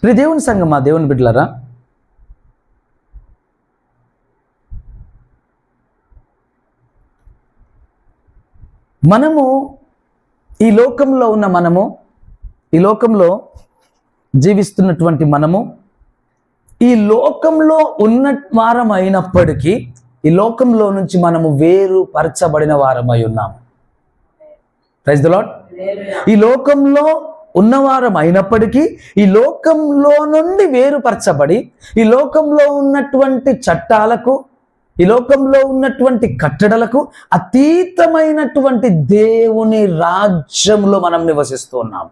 ప్రియ దేవుని సంగమా, దేవుని బిడ్డలారా, మనము ఈ లోకంలో ఉన్న మనము, ఈ లోకంలో జీవిస్తున్నటువంటి మనము, ఈ లోకంలో ఉన్న వారం అయినప్పటికీ ఈ లోకంలో నుంచి మనము వేరుపరచబడిన వారమై ఉన్నాము. Praise the Lord. ఈ లోకంలో ఉన్నవారం అయినప్పటికీ ఈ లోకంలో నుండి వేరుపరచబడి ఈ లోకంలో ఉన్నటువంటి చట్టాలకు, ఈ లోకంలో ఉన్నటువంటి కట్టడలకు అతీతమైనటువంటి దేవుని రాజ్యంలో మనం నివసిస్తూ ఉన్నాం.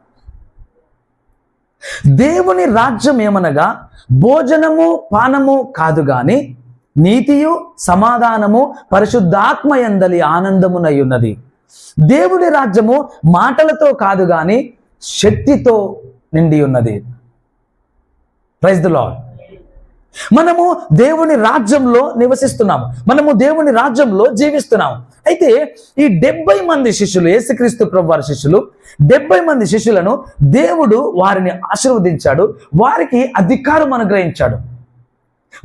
దేవుని రాజ్యం ఏమనగా భోజనము పానము కాదు గాని నీతియు సమాధానము పరిశుద్ధాత్మయందలి ఆనందమునై ఉన్నది. దేవుని రాజ్యము మాటలతో కాదు గాని శక్తితో నిండి ఉన్నది. Praise the Lord. మనము దేవుని రాజ్యంలో నివసిస్తున్నాము, మనము దేవుని రాజ్యంలో జీవిస్తున్నాము. అయితే ఈ 70 మంది శిష్యులు, యేసుక్రీస్తు ప్రభువారి శిష్యులు, 70 మంది శిష్యులను దేవుడు వారిని ఆశీర్వదించాడు, వారికి అధికారం అనుగ్రహించాడు.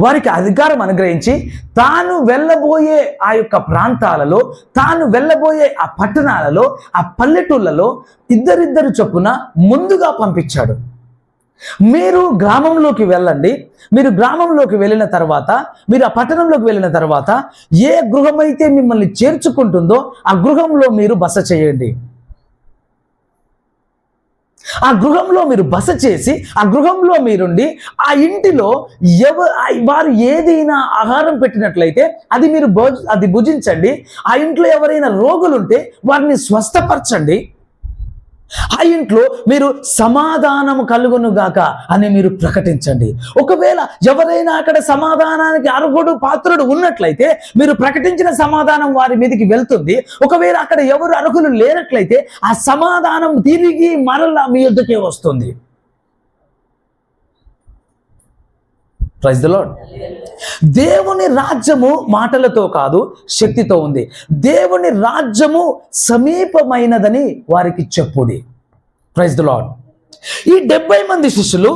వారికి అధికారం అనుగ్రహించి తాను వెళ్ళబోయే ఆ యొక్క ప్రాంతాలలో, తాను వెళ్ళబోయే ఆ పట్టణాలలో, ఆ పల్లెటూళ్ళలో ఇద్దరిద్దరు చొప్పున ముందుగా పంపించాడు. మీరు గ్రామంలోకి వెళ్ళండి, మీరు గ్రామంలోకి వెళ్ళిన తర్వాత, మీరు ఆ పట్టణంలోకి వెళ్ళిన తర్వాత ఏ గృహమైతే మిమ్మల్ని చేర్చుకుంటుందో ఆ గృహంలో మీరు బస చేయండి. ఆ గృహంలో మీరు బస చేసి ఆ గృహంలో మీరుండి ఆ ఇంటిలో వారు ఏదైనా ఆహారం పెట్టినట్లయితే అది భుజించండి. ఆ ఇంట్లో ఎవరైనా రోగులుంటే వారిని స్వస్థపరచండి. ఆ ఇంట్లో మీరు సమాధానము కలుగును గాక అని మీరు ప్రకటించండి. ఒకవేళ ఎవరైనా అక్కడ సమాధానానికి అర్హుడు పాత్రుడు ఉన్నట్లయితే మీరు ప్రకటించిన సమాధానం వారి మీదకి వెళ్తుంది. ఒకవేళ అక్కడ ఎవరు అర్హులు లేనట్లయితే ఆ సమాధానం తిరిగి మరలా మీ యొద్దకే వస్తుంది. Praise the Lord. దేవుని రాజ్యము మాటలతో కాదు శక్తితో ఉంది. దేవుని రాజ్యము సమీపమైనదని వారికి చెప్పుడి. Praise the Lord. ఈ 70 మంది శిష్యులు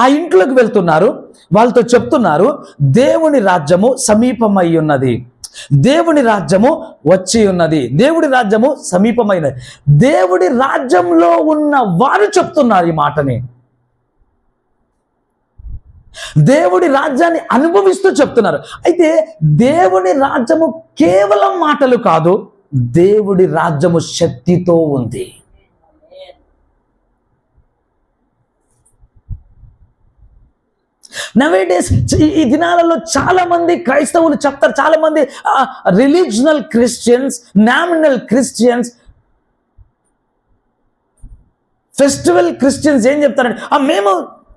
ఆ ఇంట్లోకి వెళ్తున్నారు, వాళ్ళతో చెప్తున్నారు, దేవుని రాజ్యము సమీపమై ఉన్నది, దేవుని రాజ్యము వచ్చి ఉన్నది, దేవుడి రాజ్యము సమీపమైనది. దేవుడి రాజ్యంలో ఉన్న వారు చెప్తున్నారు ఈ మాటని. దేవుడి రాజ్యాన్ని అనుభవిస్తూ చెప్తున్నారు. అయితే దేవుని రాజ్యము కేవలం మాటలు కాదు, దేవుడి రాజ్యము శక్తితో ఉంది. నవేడేస్ ఈ దినాలలో చాలా మంది క్రైస్తవులు చెప్తారు, చాలా మంది religional Christians, nominal Christians, festival Christians ఏం చెప్తారంటే మేము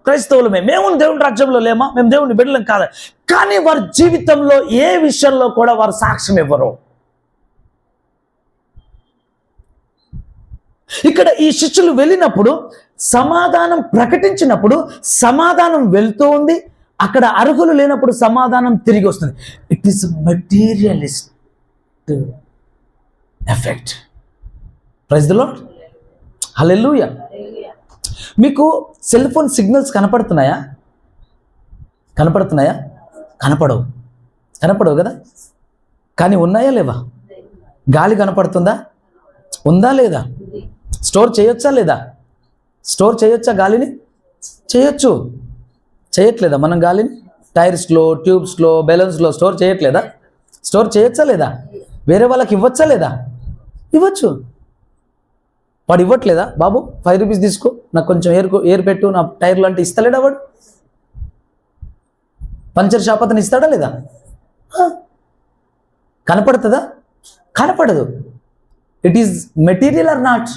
క్రైస్తవులమే, మేము దేవుని రాజ్యంలో లేమా, మేము దేవుని బిడ్డలం కాదు. కానీ వారి జీవితంలో ఏ విషయంలో కూడా వారు సాక్ష్యం ఇవ్వరు. ఇక్కడ ఈ శిష్యులు వెళ్ళినప్పుడు సమాధానం ప్రకటించినప్పుడు సమాధానం వెళ్తూ ఉంది, అక్కడ అర్హులు లేనప్పుడు సమాధానం తిరిగి వస్తుంది. It is materialist effect. Praise the Lord. హల్లెలూయా. మీకు సెల్ ఫోన్ సిగ్నల్స్ కనపడుతున్నాయా? కనపడవు కదా. కానీ ఉన్నాయా లేవా? గాలి కనపడుతుందా? ఉందా లేదా? స్టోర్ చేయొచ్చా లేదా? స్టోర్ చేయొచ్చా గాలిని? చేయట్లేదా మనం గాలిని? టైర్స్లో, ట్యూబ్స్లో, బెలూన్స్లో స్టోర్ చేయట్లేదా? స్టోర్ చేయొచ్చా లేదా? వేరే వాళ్ళకి ఇవ్వచ్చా లేదా? ఇవ్వచ్చు. వాడు ఇవ్వట్లేదా? బాబు 5 రూపీస్ తీసుకో, నాకు కొంచెం ఎయిర్ పెట్టు నా టైర్లు అంటే ఇస్తలేడా వాడు? పంచర్ షాప్ అతను ఇస్తాడా లేదా? కనపడుతుందా? కనపడదు. It is material or not?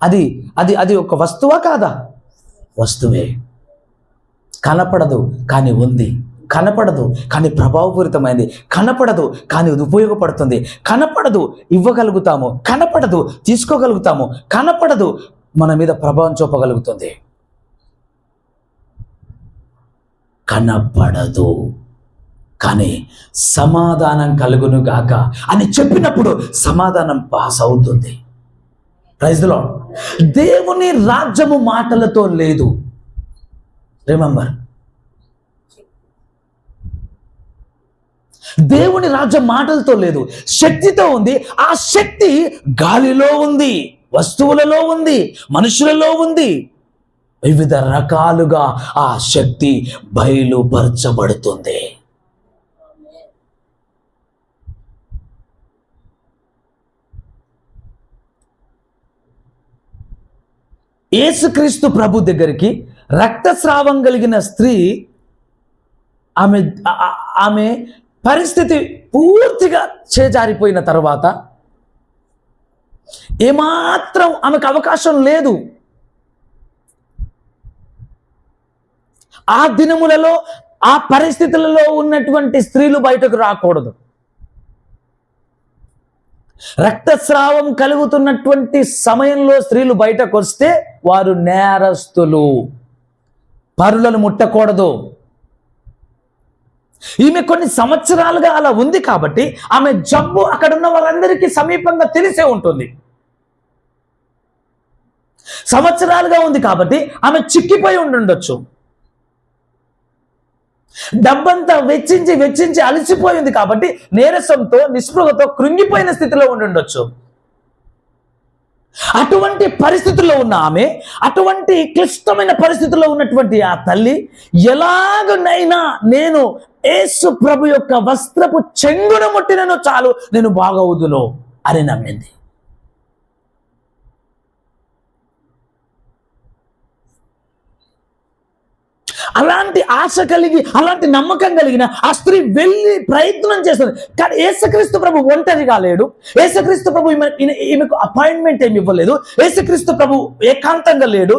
అది అది అది ఒక వస్తువా కాదా? వస్తువే. కనపడదు కానీ ఉంది, కనపడదు కానీ ప్రభావపూరితమైంది, కనపడదు కానీ అది ఉపయోగపడుతుంది, కనపడదు ఇవ్వగలుగుతాము, కనపడదు తీసుకోగలుగుతాము, కనపడదు మన మీద ప్రభావం చూపగలుగుతుంది. కనపడదు కానీ సమాధానం కలుగును గాక అని చెప్పినప్పుడు సమాధానం పాస్ అవుతుంది. Praise the Lord. దేవుని రాజ్యము మాటలతో లేదు, రిమెంబర్, దేవుని రాజ్యం మాటలతో లేదు, శక్తితో ఉంది. ఆ శక్తి గాలిలో ఉంది, వస్తువులలో ఉంది, మనుషులలో ఉంది. వివిధ రకాలుగా ఆ శక్తి బయలుపరచబడుతుంది. యేసుక్రీస్తు ప్రభు దగ్గరికి రక్తస్రావం కలిగిన స్త్రీ, ఆమె పరిస్థితి పూర్తిగా చేజారిపోయిన తర్వాత ఏమాత్రం ఆమెకు అవకాశం లేదు. ఆ దినములలో ఆ పరిస్థితులలో ఉన్నటువంటి స్త్రీలు బయటకు రాకూడదు. రక్తస్రావం కలుగుతున్నటువంటి సమయంలో స్త్రీలు బయటకు వస్తే వారు నేరస్తులు, పరులను ముట్టకూడదు. ఈమె కొన్ని సంవత్సరాలుగా అలా ఉంది కాబట్టి ఆమె జబ్బు అక్కడ ఉన్న వారందరికీ సమీపంగా తెలిసే ఉంటుంది. సంవత్సరాలుగా ఉంది కాబట్టి ఆమె చిక్కిపోయి ఉండొచ్చు. డబ్బంతా వెచ్చించి అలసిపోయింది కాబట్టి నీరసంతో, నిస్పృహతో కృంగిపోయిన స్థితిలో ఉండొచ్చు. అటువంటి పరిస్థితుల్లో ఉన్న ఆమె, అటువంటి క్లిష్టమైన పరిస్థితుల్లో ఉన్నటువంటి ఆ తల్లి, ఎలాగనైనా నేను యేసు ప్రభు యొక్క వస్త్రపు చెంగును ముట్టినను చాలు, నేను బాగవుదును అని నమ్మింది. అలాంటి ఆశ కలిగి, అలాంటి నమ్మకం కలిగిన ఆ స్త్రీ వెళ్ళి ప్రయత్నం చేస్తుంది. కానీ యేసుక్రీస్తు ప్రభు ఒంటరిగా లేడు. యేసుక్రీస్తు ప్రభు ఈమెకు అపాయింట్మెంట్ ఏమి ఇవ్వలేదు. యేసుక్రీస్తు ప్రభు ఏకాంతంగా లేడు.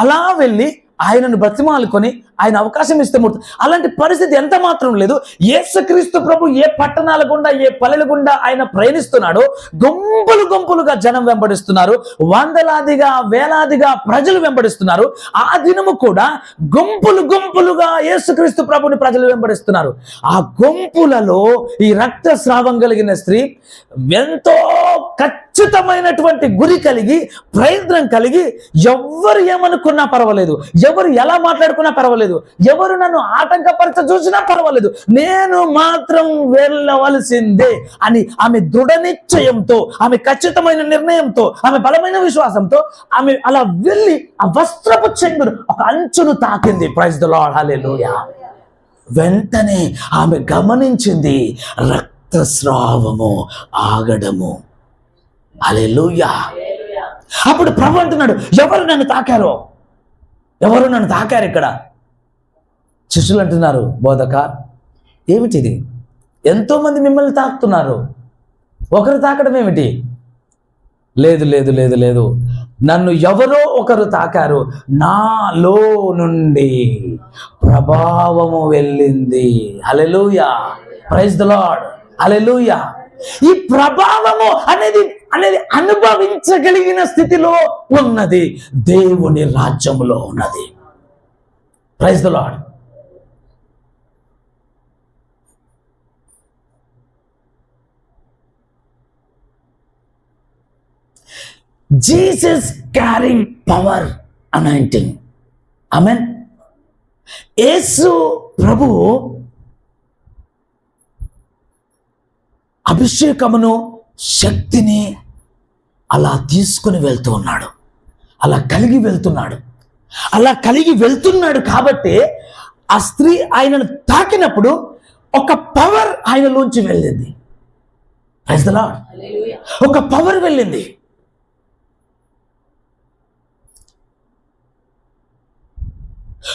అలా వెళ్ళి ఆయనను బ్రతిమాలుకొని ఆయన అవకాశం ఇస్తే ముడుతుంది. అలాంటి పరిస్థితి ఎంత మాత్రం లేదు. యేసుక్రీస్తు ప్రభు ఏ పట్టణాల గుండా, ఏ పల్లెల గుండా ఆయన ప్రయాణిస్తున్నాడో గుంపులుగా జనం వెంబడిస్తున్నారు. వందలాదిగా, వేలాదిగా ప్రజలు వెంబడిస్తున్నారు. ఆ దినము కూడా గుంపులుగా యేసుక్రీస్తు ప్రభుని ప్రజలు వెంబడిస్తున్నారు. ఆ గుంపులలో ఈ రక్తస్రావం కలిగిన స్త్రీ ఎంతో ఖచ్చితమైనటువంటి గురి కలిగి, ప్రయత్నం కలిగి, ఎవరు ఏమనుకున్నా పర్వాలేదు, ఎవరు ఎలా మాట్లాడుకున్నా పర్వాలేదు, ఎవరు నన్ను ఆటంకపరచ చూసినా పర్వాలేదు, నేను మాత్రం వెళ్ళవలసిందే అని ఆమె దృఢ నిశ్చయంతో, ఆమె ఖచ్చితమైన నిర్ణయంతో, ఆమె బలమైన విశ్వాసంతో ఆమె అలా వెళ్ళి ఆ వస్త్రపు చెంగును ఒక అంచును తాకింది. ప్రైజ్ ది లార్డ్, హల్లెలూయా. వెంటనే ఆమె గమనించింది రక్తస్రావము ఆగడము. హల్లెలూయా. అప్పుడు ప్రభు అంటున్నాడు, ఎవరు నన్ను తాకారు ఇక్కడ? శిష్యులు అంటున్నారు, బోధక ఏమిటిది? ఎంతో మంది మిమ్మల్ని తాకుతున్నారు, ఒకరు తాకడం ఏమిటి? లేదు, నన్ను ఎవరో ఒకరు తాకారు, నాలో నుండి ప్రభావము వెళ్ళింది. హల్లెలూయా, ప్రైజ్ ది లార్డ్, హల్లెలూయా. ఈ ప్రభావము అనేది అనుభవించగలిగిన స్థితిలో ఉన్నది, దేవుని రాజ్యములో ఉన్నది. Praise the Lord. Jesus carrying power anointing. ఆమేన్. యేసు ప్రభు అభిషేకమును, శక్తిని అలా తీసుకుని వెళ్తూ ఉన్నాడు, అలా కలిగి వెళ్తున్నాడు. కాబట్టి ఆ స్త్రీ ఆయనను తాకినప్పుడు ఒక పవర్ ఆయనలోంచి వెళ్ళింది. Praise the Lord. ఒక పవర్ వెళ్ళింది.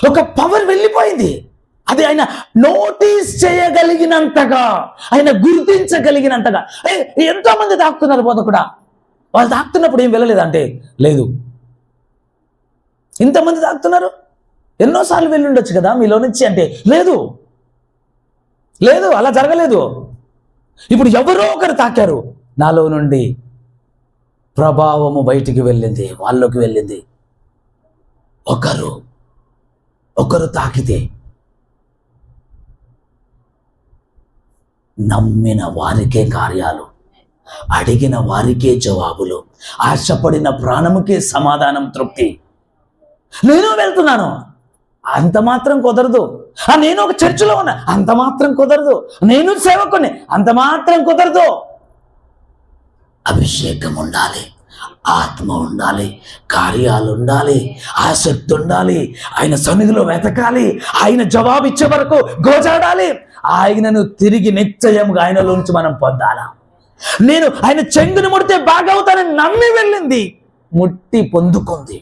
ఒక పవర్ వెళ్ళిపోయింది. అది ఆయన నోటీస్ చేయగలిగినంతగా, ఆయన గుర్తించగలిగినంతగా. ఎంతో మంది తాకుతున్నారు బోధకుడా, వాళ్ళు తాకుతున్నప్పుడు ఏం వెళ్ళలేదంటే లేదు. ఇంతమంది తాకుతున్నారు, ఎన్నోసార్లు వెళ్ళి ఉండొచ్చు కదా మీలో నుంచి అంటే లేదు, అలా జరగలేదు. ఇప్పుడు ఎవరో ఒకరు తాకారు, నాలో నుండి ప్రభావము బయటికి వెళ్ళింది, వాళ్ళలోకి వెళ్ళింది. ఒకరు తాకితే నమ్మిన వారికే కార్యాలు, అడిగిన వారికే జవాబులు, ఆశపడిన ప్రాణముకే సమాధానం, తృప్తి. నేను వెళ్తున్నాను, అంత మాత్రం కుదరదు. నేను ఒక చర్చిలో ఉన్నా, అంత మాత్రం కుదరదు. నేను సేవకుని, అంత మాత్రం కుదరదు. అభిషేకం ఉండాలి, ఆత్మ ఉండాలి, కార్యాలు ఉండాలి, ఆసక్తి ఉండాలి, ఆయన సన్నిధిలో వెతకాలి, ఆయన జవాబు ఇచ్చే వరకు గోజాడాలి, ఆయనను తిరిగి నిశ్చయముగా ఆయనలోంచి మనం పొందాలా. నేను ఆయన చెంగును ముడితే బాగవుతానని నమ్మి వెళ్ళింది, ముట్టి పొందుకుంది.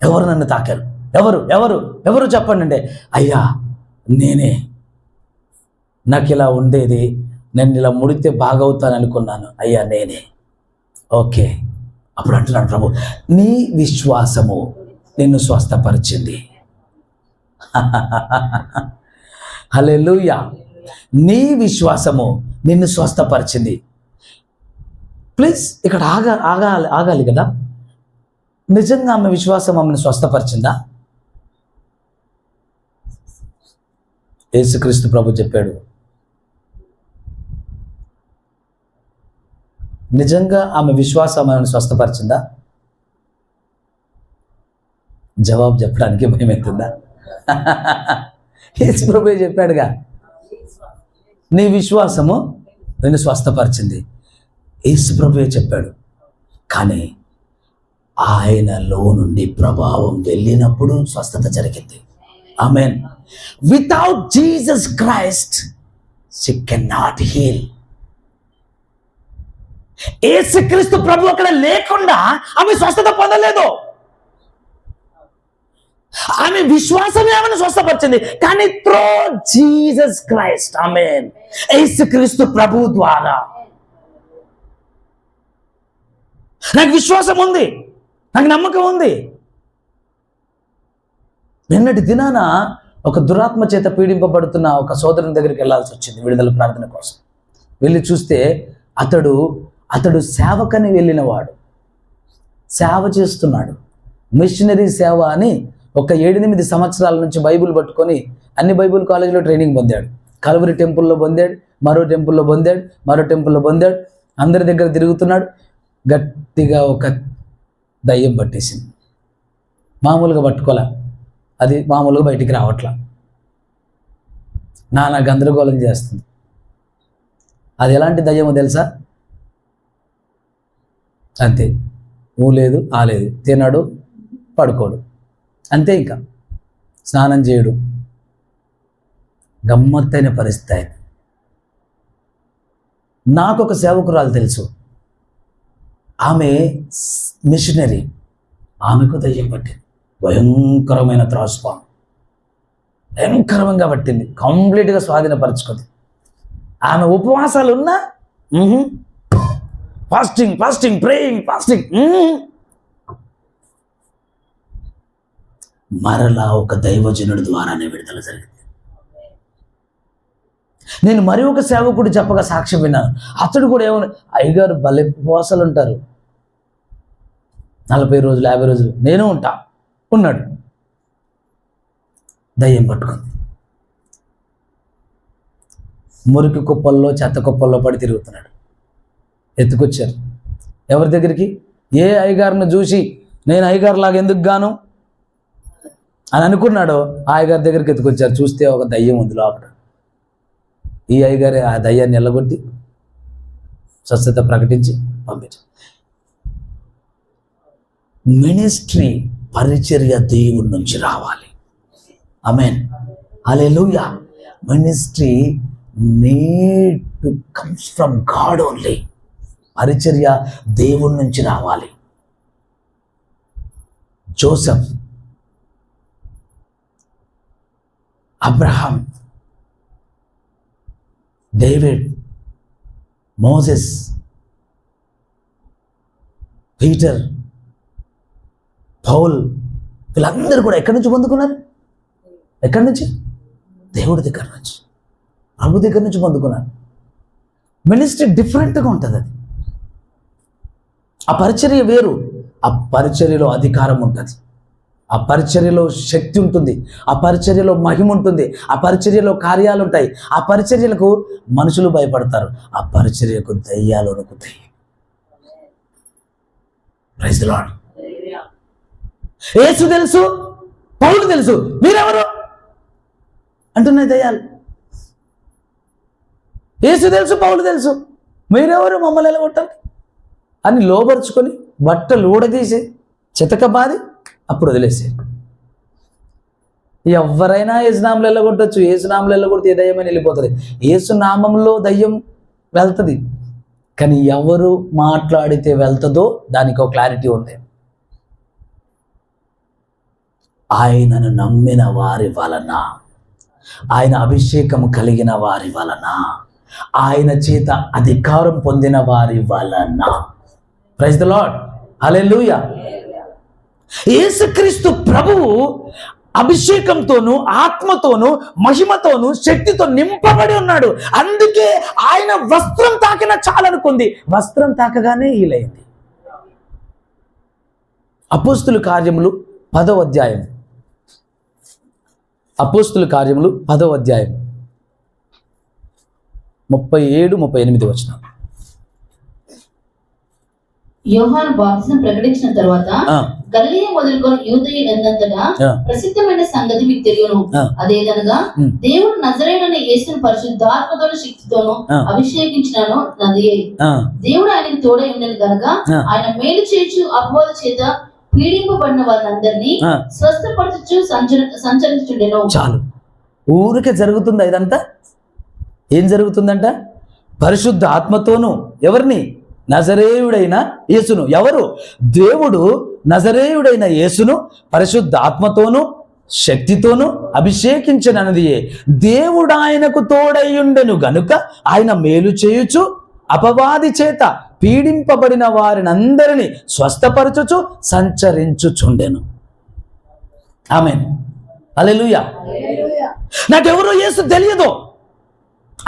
ఎవరు నన్ను తాకారు? ఎవరు ఎవరు ఎవరు చెప్పండి అంటే, అయ్యా నేనే, నాకు ఇలా ఉండేది, నేను ఇలా ముడితే బాగవుతాను అనుకున్నాను, అయ్యా నేనే. ఓకే, అప్పుడు అంటున్నాడు ప్రభు, నీ విశ్వాసము నిన్ను స్వస్థపరిచింది. హల్లెలూయా. నీ విశ్వాసము నిన్ను స్వస్థపరిచింది. ప్లీజ్ ఇక్కడ ఆగాలి కదా. నిజంగా ఆమె విశ్వాసం ఆమెను స్వస్థపరిచిందా? యేసుక్రీస్తు ప్రభు చెప్పాడు, నిజంగా ఆమె విశ్వాసం ఆమెను స్వస్థపరిచిందా? జవాబు చెప్పడానికి భయం అవుతుందా? యేసు ప్రభు చెప్పాడుగా, నీ విశ్వాసము నిన్ను స్వస్థపరిచింది. యేసు ప్రభువే చెప్పాడు. కానీ ఆయనలో నుండి ప్రభావం వెళ్ళినప్పుడు స్వస్థత జరిగింది. ఆమేన్. Without Jesus Christ she can not heal. Yesukristu ప్రభు అక్కడ లేకుండా ఆమె స్వస్థత పొందలేదు. ఆమె విశ్వాసమే ఆమెను స్వస్థపరిచింది. కానీ త్రూ జీసస్ క్రైస్ట్, ఆమేన్, యేసుక్రీస్తు ప్రభు ద్వారా నాకు విశ్వాసం ఉంది, నాకు నమ్మకం ఉంది. నిన్నటి దినాన ఒక దురాత్మ చేత పీడింపబడుతున్న ఒక సోదరుని దగ్గరికి వెళ్ళాల్సి వచ్చింది విడుదల ప్రార్థన కోసం. వెళ్ళి చూస్తే అతడు సేవకని వెళ్ళినవాడు, సేవ చేస్తున్నాడు, మిషనరీ సేవ అని. ఒక 7-8 సంవత్సరాల నుంచి బైబిల్ పట్టుకొని అన్ని బైబిల్ కాలేజీలో ట్రైనింగ్ పొందాడు. కల్వరి టెంపుల్లో పొందాడు, మరో టెంపుల్లో పొందాడు, మరో టెంపుల్లో పొందాడు. అందరి దగ్గర తిరుగుతున్నాడు. గట్టిగా ఒక దయ్యం పట్టేసింది. మామూలుగా పట్టుకోలే, అది మామూలుగా బయటికి రావట్లా, నానా గందరగోళం చేస్తుంది. అది ఎలాంటి దయ్యమో తెలుసా? అంతే, ఊ లేదు ఆ లేదు, తినడు పడుకోడు, అంతే. ఇంకా స్నానం చేయడు. గమ్మత్తైన పరిస్థితి. నాకు ఒక సేవకురాలు తెలుసు, ఆమె మిషనరీ. ఆమెకు దయ్యం పట్టింది, భయంకరమైన త్రాసుపాము, భయంకరంగా పట్టింది, కంప్లీట్గా స్వాధీనపరచుకుంది. ఆమె ఉపవాసాలు ఉన్నా ఫాస్టింగ్ ప్రేయింగ్ మరలా ఒక దైవజనుడి ద్వారానే విడుదల జరిగింది. నేను మరి ఒక సేవకుడు చెప్పగా సాక్ష్యం విన్నాను. అతడు కూడా ఏమన్నా, అయ్యగారు భలే ఉపవాసాలు ఉంటారు, 40 రోజులు 50 రోజులు, నేను ఉన్నాడు. దయ్యం పట్టుకుంది. మురికి కుప్పల్లో చెత్త కుప్పల్లో పడి తిరుగుతున్నాడు. ఎత్తుకొచ్చారు. ఎవరి దగ్గరికి? ఏ అయ్యగారిని చూసి నేను అయ్యగారు లాగా ఎందుకు గాను అని అనుకున్నాడో ఆ అయ్యగారి దగ్గరికి ఎత్తుకొచ్చారు. చూస్తే ఒక దయ్యం ఉంది లోపల. ఈ అయ్యగారే ఆ దయ్యాన్ని ఎల్లగొట్టి స్వస్థత ప్రకటించి పంపించారు. మినిస్ట్రీ, పరిచర్య దేవుడి నుంచి రావాలి. ఆమేన్, హల్లెలూయా. Ministry need to comes from God only. పరిచర్య దేవుడి నుంచి రావాలి. Joseph, Abraham, David, Moses, Peter, Paul, వీళ్ళందరూ కూడా ఎక్కడి నుంచి పొందుకున్నారు? ఎక్కడి నుంచి? దేవుడి దగ్గర నుంచి, ప్రభు దగ్గర నుంచి పొందుకున్నారు. మినిస్ట్రీ డిఫరెంట్గా ఉంటుంది. అది ఆ పరిచర్య వేరు. ఆ పరిచర్యలో అధికారం ఉంటుంది, ఆ పరిచర్యలో శక్తి ఉంటుంది, ఆ పరిచర్యలో మహిమ ఉంటుంది, ఆ పరిచర్యలో కార్యాలు ఉంటాయి, ఆ పరిచర్యలకు మనుషులు భయపడతారు, ఆ పరిచర్యకు దయ్యాలు వణుకుతాయి. Praise the Lord. యేసు తెలుసు, పౌలు తెలుసు, మీరెవరు అంటున్నాయి దయ్యాలు. యేసు తెలుసు, పౌలు తెలుసు, మీరెవరు మమ్మల్ని ఎలగొట్టాలి అని లోబరుచుకొని బట్టలు ఊడదీసి చితకబాది అప్పుడు వదిలేసే. ఎవరైనా యేసునామంలో వెళ్ళగొట్టచ్చు, యేసునామంలో వెళ్ళగొడితే ఏ దయ్యమని వెళ్ళిపోతుంది. యేసునామంలో దయ్యం వెళ్తుంది, కానీ ఎవరు మాట్లాడితే వెళ్తుందో దానికి ఒక క్లారిటీ ఉంది. ఆయనను నమ్మిన వారి వలన, ఆయన అభిషేకం కలిగిన వారి వలన, ఆయన చేత అధికారం పొందిన వారి వలన. ప్రైజ్ ది లార్డ్, హల్లెలూయా. యేసుక్రీస్తు ప్రభువు అభిషేకంతోనూ ఆత్మతోనూ మహిమతోనూ శక్తితో నింపబడి ఉన్నాడు. అందుకే ఆయన వస్త్రం తాకిన చాలనుకుంది, వస్త్రం తాకగానే హీలైంది. అపోస్తుల కార్యములు 10వ అధ్యాయం, అపోస్తుల కార్యములు 10వ అధ్యాయం 37-38 వచనం. యోహాను బాప్తిసం ప్రకటించిన తరువాత గలిలయ మొదలుకొని యూదయ ఎందంతటా ప్రసిద్ధమైన సంగతి మీకు తెలియను. అదేదనగా దేవుడు నజరేయుడైన యేసును పరిశుద్ధాత్మతోను శక్తితోను అభిషేకించినను నది. దేవుడు ఆయనకు తోడై ఉండను గనుక ఆయన మేలు చేయొచ్చు అపవాద చేత పీడింపబడిన వారందరినీ స్వస్థపరచు సంచరించుండెను. చాలు, ఊరికే జరుగుతుంది ఇదంతా. ఏం జరుగుతుందంట? పరిశుద్ధ ఆత్మతోను ఎవరిని? నజరేయుడైన యేసును. ఎవరు? దేవుడు నజరేయుడైన యేసును పరిశుద్ధ ఆత్మతోను శక్తితోను అభిషేకించనన్నది. దేవుడు ఆయనకు తోడయ్యుండెను గనుక ఆయన మేలు చేయుచు అపవాది చేత పీడింపబడిన వారినందరినీ స్వస్థపరచుచు సంచరించుచుండెను. ఆమేన్, హల్లెలూయా. నాకెవరో యేసు తెలియదు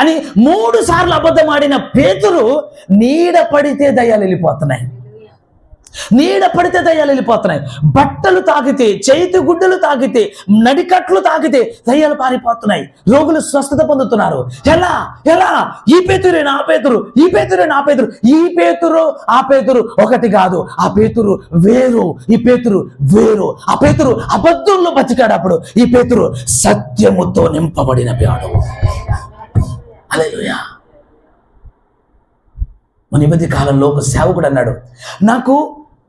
అని 3 సార్లు అబద్ధం ఆడిన పేతురు నీడ పడితే దయ్యాలు వెళ్ళిపోతున్నాయి, నీడ పడితే దయ్యాలు వెళ్ళిపోతున్నాయి. బట్టలు తాకితే, చేతి గుడ్డలు తాకితే, నడికట్లు తాకితే దయ్యాలు పారిపోతున్నాయి, రోగులు స్వస్థత పొందుతున్నారు. ఎలా ఎలా? ఈ పేతురే నా పేతురు, ఈ పేతురే నా పేతురు. ఈ పేతురు ఆ పేతురు ఒకటి కాదు, ఆ పేతురు వేరు, ఈ పేతురు వేరు. ఆ పేతురు అబద్ధంలో బతికాడు, అప్పుడు ఈ పేతురు సత్యముతో నింపబడిన వాడు. హల్లెలూయా. మన ఈ మధ్య కాలంలో ఒక సేవకుడు అన్నాడు, నాకు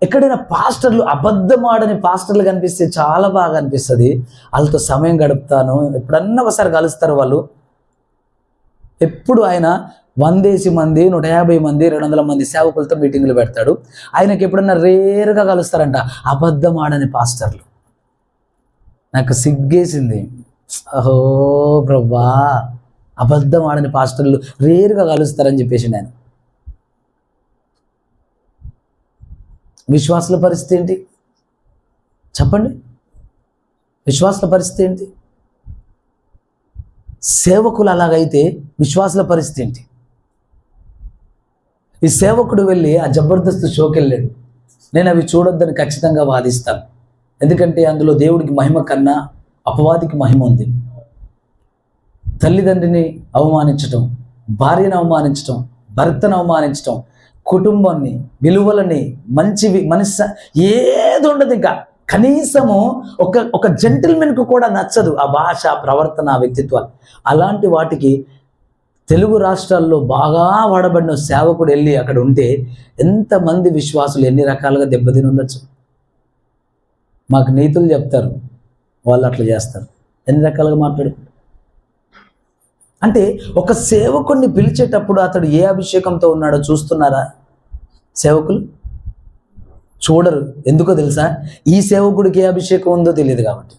ఎక్కడైనా పాస్టర్లు అబద్ధమాడని పాస్టర్లు కనిపిస్తే చాలా బాగా అనిపిస్తుంది, వాళ్ళతో సమయం గడుపుతాను, ఎప్పుడన్నా ఒకసారి కలుస్తారు వాళ్ళు. ఎప్పుడు ఆయన 100 మంది 150 మంది 200 మంది సేవకులతో మీటింగులు పెడతాడు. ఆయనకి ఎప్పుడన్నా రేరుగా కలుస్తారంట అబద్ధమాడని పాస్టర్లు. నాకు సిగ్గేసింది, అహో ప్రభా, అబద్ధం ఆడని పాస్టర్లు రేరుగా కలుస్తారని చెప్పేసి నేను. విశ్వాసుల పరిస్థితి ఏంటి చెప్పండి? విశ్వాసుల పరిస్థితి ఏంటి? సేవకులు అలాగైతే విశ్వాసుల పరిస్థితి ఏంటి? ఈ సేవకుడు వెళ్ళి ఆ జబర్దస్త్ షోకి వెళ్ళాడు. నేను అవి చూడొద్దని ఖచ్చితంగా వాదిస్తాను, ఎందుకంటే అందులో దేవుడికి మహిమ కన్నా అపవాదికి మహిమ ఉంది. తల్లిదండ్రిని అవమానించటం, భార్యను అవమానించటం, భర్తను అవమానించటం, కుటుంబాన్ని, విలువలని, మంచివి మనస్సు ఏది ఉండదు. ఇంకా కనీసము ఒక జెంటిల్మెన్కు కూడా నచ్చదు ఆ భాష, ప్రవర్తన, వ్యక్తిత్వాలు. అలాంటి వాటికి తెలుగు రాష్ట్రాల్లో బాగా వాడబడిన సేవకుడు వెళ్ళి అక్కడ ఉంటే ఎంతమంది విశ్వాసులు ఎన్ని రకాలుగా దెబ్బతిని ఉండొచ్చు. మాకు నీతులు చెప్తారు, వాళ్ళు అట్లా చేస్తారు, ఎన్ని రకాలుగా మాట్లాడుకుంటారు. అంటే ఒక సేవకుడిని పిలిచేటప్పుడు అతడు ఏ అభిషేకంతో ఉన్నాడో చూస్తున్నారా? సేవకులు చూడరు. ఎందుకో తెలుసా? ఈ సేవకుడికి ఏ అభిషేకం ఉందో తెలియదు కాబట్టి.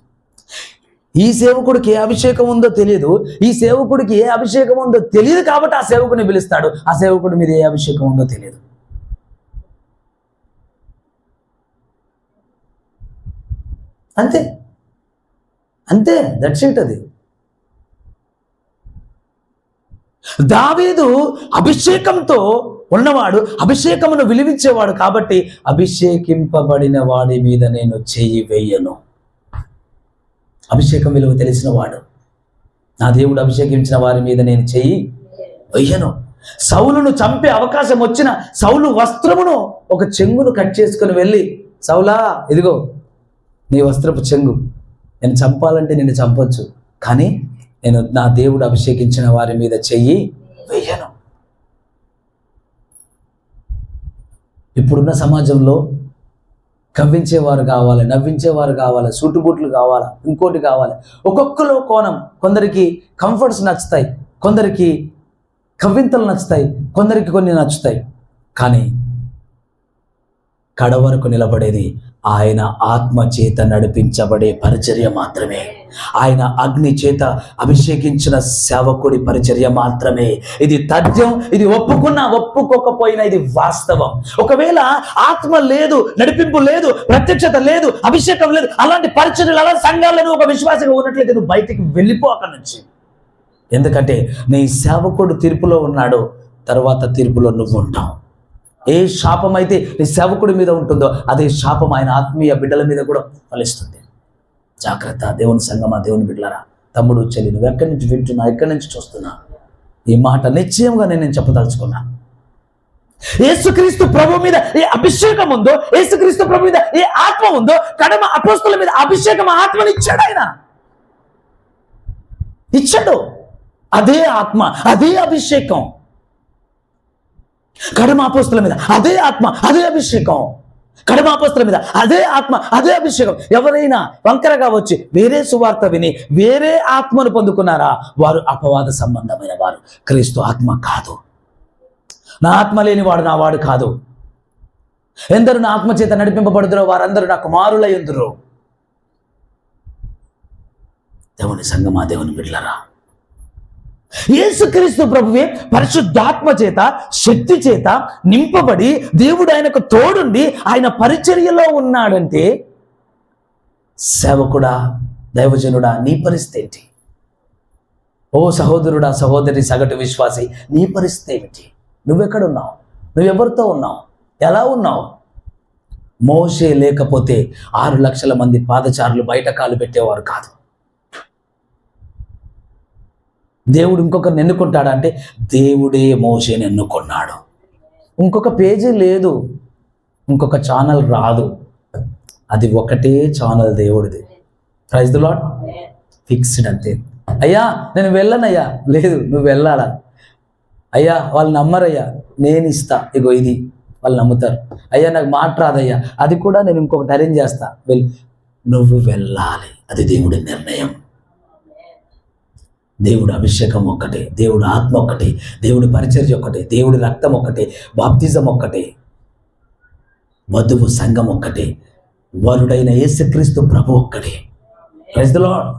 ఈ సేవకుడికి ఏ అభిషేకం ఉందో తెలియదు, ఈ సేవకుడికి ఏ అభిషేకం ఉందో తెలియదు కాబట్టి ఆ సేవకుడిని పిలుస్తాడు. ఆ సేవకుడి మీద ఏ అభిషేకం ఉందో తెలియదు. అంతే అంతే, దట్స్ ఇట్. అది దావీదు అభిషేకంతో ఉన్నవాడు, అభిషేకమును విలువించేవాడు కాబట్టి అభిషేకింపబడిన వాడి మీద నేను చెయ్యి వేయను. అభిషేకం విలువ తెలిసిన వాడు, నా దేవుడు అభిషేకించిన వారి మీద నేను చెయ్యి వేయను. సౌలును చంపే అవకాశం వచ్చిన సౌలు వస్త్రమును ఒక చెంగును కట్ చేసుకుని వెళ్ళి, సౌలా ఇదిగో నీ వస్త్రపు చెంగు, నేను చంపాలంటే నిన్ను చంపొచ్చు, కానీ నేను నా దేవుడు అభిషేకించిన వారి మీద చెయ్యి వేయను. ఇప్పుడున్న సమాజంలో కవ్వించేవారు కావాలి, నవ్వించేవారు కావాలి, సూటుబూట్లు కావాలా, ఇంకోటి కావాలి. ఒక్కొక్కలో కోణం. కొందరికి కంఫర్ట్స్ నచ్చుతాయి, కొందరికి కవ్వింతలు నచ్చుతాయి, కొందరికి కొన్ని నచ్చుతాయి. కానీ కడవరకు నిలబడేది ఆయన ఆత్మ చేత నడిపించబడే పరిచర్య మాత్రమే. ఆయన అగ్ని చేత అభిషేకించిన సేవకుడి పరిచర్య మాత్రమే. ఇది తథ్యం. ఇది ఒప్పుకోకపోయినా ఇది వాస్తవం. ఒకవేళ ఆత్మ లేదు, నడిపింపు లేదు, ప్రత్యక్షత లేదు, అభిషేకం లేదు, అలాంటి పరిచర్యలు, అలాంటి సంఘాలను ఒక విశ్వాసంగా ఉన్నట్లయితే నువ్వు బయటికి వెళ్ళిపో అక్కడి నుంచి. ఎందుకంటే నీ సేవకుడు తీర్పులో ఉన్నాడు, తర్వాత తీర్పులో నువ్వు ఉంటావు. ఏ శాపం అయితే నీ సేవకుడి మీద ఉంటుందో అదే శాపం ఆయన ఆత్మీయ బిడ్డల మీద కూడా ఫలిస్తుంది. జాగ్రత్త. దేవుని సంగమా, దేవుని బిడ్డలారా, తమ్ముడు చెల్లి, నువ్వు ఎక్కడి నుంచి వింటున్నా, ఎక్కడి నుంచి చూస్తున్నా, ఈ మాట నిశ్చయంగా నేను చెప్పదలుచుకున్నా. యేసుక్రీస్తు ప్రభు మీద ఏ అభిషేకం ఉందో, యేసుక్రీస్తు ప్రభు మీద ఏ ఆత్మ ఉందో, కడమ అపోస్తుల మీద అభిషేకం ఆత్మని ఇచ్చాడు. ఆయన ఇచ్చాడు. అదే ఆత్మ, అదే అభిషేకం. కడమ అపోస్తుల మీద అదే ఆత్మ, అదే అభిషేకం. కడమ అపోస్తుల మీద అదే ఆత్మ, అదే అభిషేకం. ఎవరైనా వంకరగా వచ్చి వేరే సువార్త విని వేరే ఆత్మను పొందుకున్నారా, వారు అపవాద సంబంధమైన వారు. క్రీస్తు ఆత్మ కాదు. నా ఆత్మ లేని వాడు నా వాడు కాదు. ఎందరు నా ఆత్మ చేత నడిపింపబడుదురో వారందరూ నా కుమారులై ఉందురు. దేవుని సంగమా, దేవుని బిడ్డలారా, యేసుక్రీస్తు ప్రభువే పరిశుద్ధాత్మ చేత, శక్తి చేత నింపబడి దేవుడు ఆయనకు తోడుండి ఆయన పరిచర్యలో ఉన్నాడంటే, సేవకుడా, దైవజనుడా, నీ పరిస్థితి ఏంటి? ఓ సహోదరుడా, సహోదరి, సగటు విశ్వాసి, నీ పరిస్థితి ఏమిటి? నువ్వెక్కడున్నావు? నువ్వెవరితో ఉన్నావు? ఎలా ఉన్నావు? మోషే లేకపోతే 6 లక్షల మంది పాదచారులు బయట కాలు పెట్టేవారు కాదు. దేవుడు ఇంకొకరిని ఎన్నుకుంటాడా అంటే, దేవుడే మోషేని ఎన్నుకున్నాడు. ఇంకొక పేజీ లేదు, ఇంకొక ఛానల్ రాదు. అది ఒకటే ఛానల్ దేవుడిది. Praise the lord. ఫిక్స్డ్ అంతే. అయ్యా నేను వెళ్ళనయ్యా, లేదు నువ్వు వెళ్ళాలా. అయ్యా వాళ్ళు నమ్మరయ్యా, నేను ఇస్తా, ఇగో ఇది, వాళ్ళు నమ్ముతారు. అయ్యా నాకు మాట రాదయ్యా, అది కూడా నేను ఇంకొకటి అరేంజ్ చేస్తా, నువ్వు వెళ్ళాలి. అది దేవుడి నిర్ణయం. దేవుడు అభిషేకం ఒక్కటే, దేవుడు ఆత్మ ఒక్కటే, దేవుడి పరిచర్య ఒక్కటే, దేవుడి రక్తం ఒక్కటే, బాప్తిజం ఒక్కటే, వధువు సంఘం ఒక్కటే, వరుడైన యేసుక్రీస్తు ప్రభు ఒక్కటే. Praise the Lord.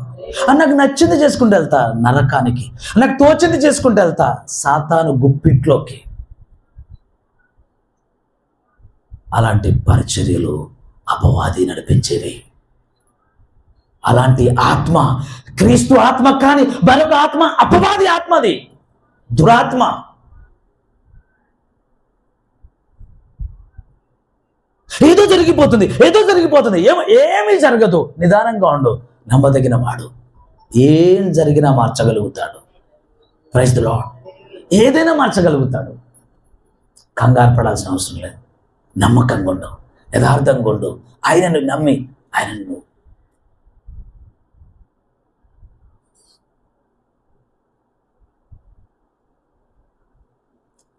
నాకు నచ్చింది చేసుకుంటూ వెళ్తా నరకానికి, నాకు తోచింది చేసుకుంటూ వెళ్తా సాతాను గుప్పిట్లోకి. అలాంటి పరిచర్యలు అపవాది నడిపించేవి. అలాంటి ఆత్మ క్రీస్తు ఆత్మ కాని మరొక ఆత్మ అపవాది ఆత్మది, దురాత్మ. ఏదో జరిగిపోతుంది, ఏమీ జరగదు. నిదానంగా ఉండు. నమ్మదగిన వాడు ఏం జరిగినా మార్చగలుగుతాడు. Praise the lord. ఏదైనా మార్చగలుగుతాడు. కంగారు పడాల్సిన అవసరం లేదు. నమ్మకంగా ఉండు, యథార్థంగా ఉండు. ఆయనను నమ్మి ఆయనను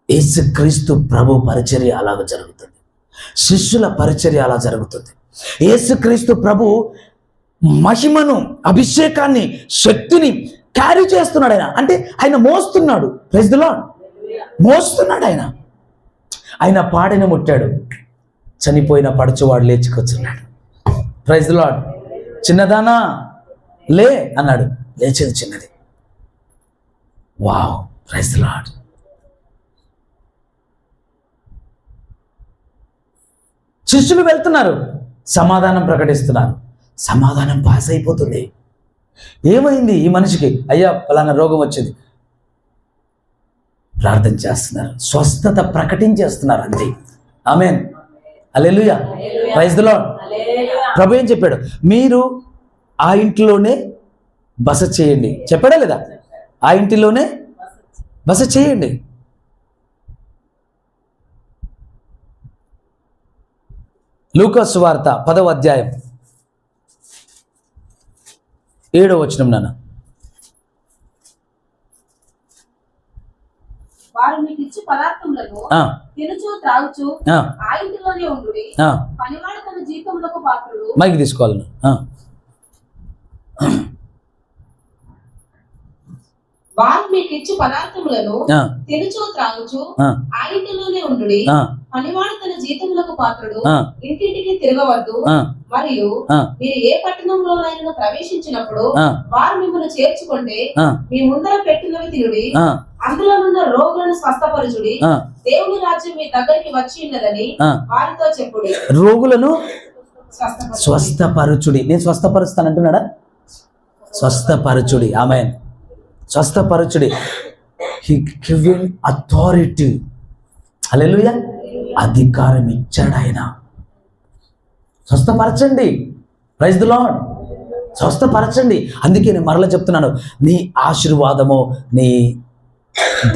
యేసుక్రీస్తు ప్రభు పరిచర్య అలాగ జరుగుతుంది. శిష్యుల పరిచర్య అలా జరుగుతుంది. యేసుక్రీస్తు ప్రభు మహిమను, అభిషేకాన్ని, శక్తిని క్యారీ చేస్తున్నాడు. అంటే ఆయన మోస్తున్నాడు. Praise the Lord. మోస్తున్నాడు. ఆయన పాడెను ముట్టాడు, చనిపోయిన పడుచువాడు లేచికొచ్చున్నాడు. Praise the Lord. చిన్నదానా లే అన్నాడు, లేచేది చిన్నది. వావ్. Praise the Lord. శిష్యులు వెళ్తున్నారు, సమాధానం ప్రకటిస్తున్నారు. సమాధానం పాస్ అయిపోతుంది. ఏమైంది ఈ మనిషికి? అయ్యా ఫలానా రోగం వచ్చింది. ప్రార్థన చేస్తున్నారు, స్వస్థత ప్రకటించేస్తున్నారు, అంతే. ఆమేన్. హల్లెలూయా. Praise the Lord. ప్రభు ఏం చెప్పాడు? మీరు ఆ ఇంటిలోనే బస చేయండి. చెప్పాడా లేదా? ఆ ఇంటిలోనే బస చేయండి. లూకా సువార్త 10వ అధ్యాయం 7వ వచనం నాన్న. వారు మీకు ఇచ్చి పదార్థములను తినుచు త్రాగుచు ఆ ఇంటిలోనే ఉండుడి. పనివాడు తన జీతములకు పాత్రుడు. మైకి తీసుకోవాలి. వారు మీకు ఇచ్చి పదార్థములను తినుచు త్రాగుచు ఆ ఇంటిలోనే ఉండుడి. పనివాడు తన జీతములకు పాత్రుడు. ఇంటింటికి తిరగవద్దు. మరియు మీరు ఏ పట్టణంలోనైనా ప్రవేశించినప్పుడు వారు మిమ్మల్ని చేర్చుకుంటే మీ ముందర పెట్టినవి తినుడి. అందులో ఉన్న రోగులను స్వస్థపరచుడి. దేవుని రాజ్యం మీ దగ్గరికి వచ్చి ఉన్నదని వారితో చెప్పుడి. రోగులను స్వస్థపరచుడి. నేను స్వస్థపరుస్తానంటున్నాడా? స్వస్థపరచుడి. ఆమేన్. స్వస్థపరచుడి. హి గివింగ్ అథారిటీ. హల్లెలూయా. అధికారం ఇచ్చాడు ఆయన. స్వస్థపరచండి. Praise the Lord. స్వస్థపరచండి. అందుకే నేను మరలా చెప్తున్నాను, నీ ఆశీర్వాదము నీ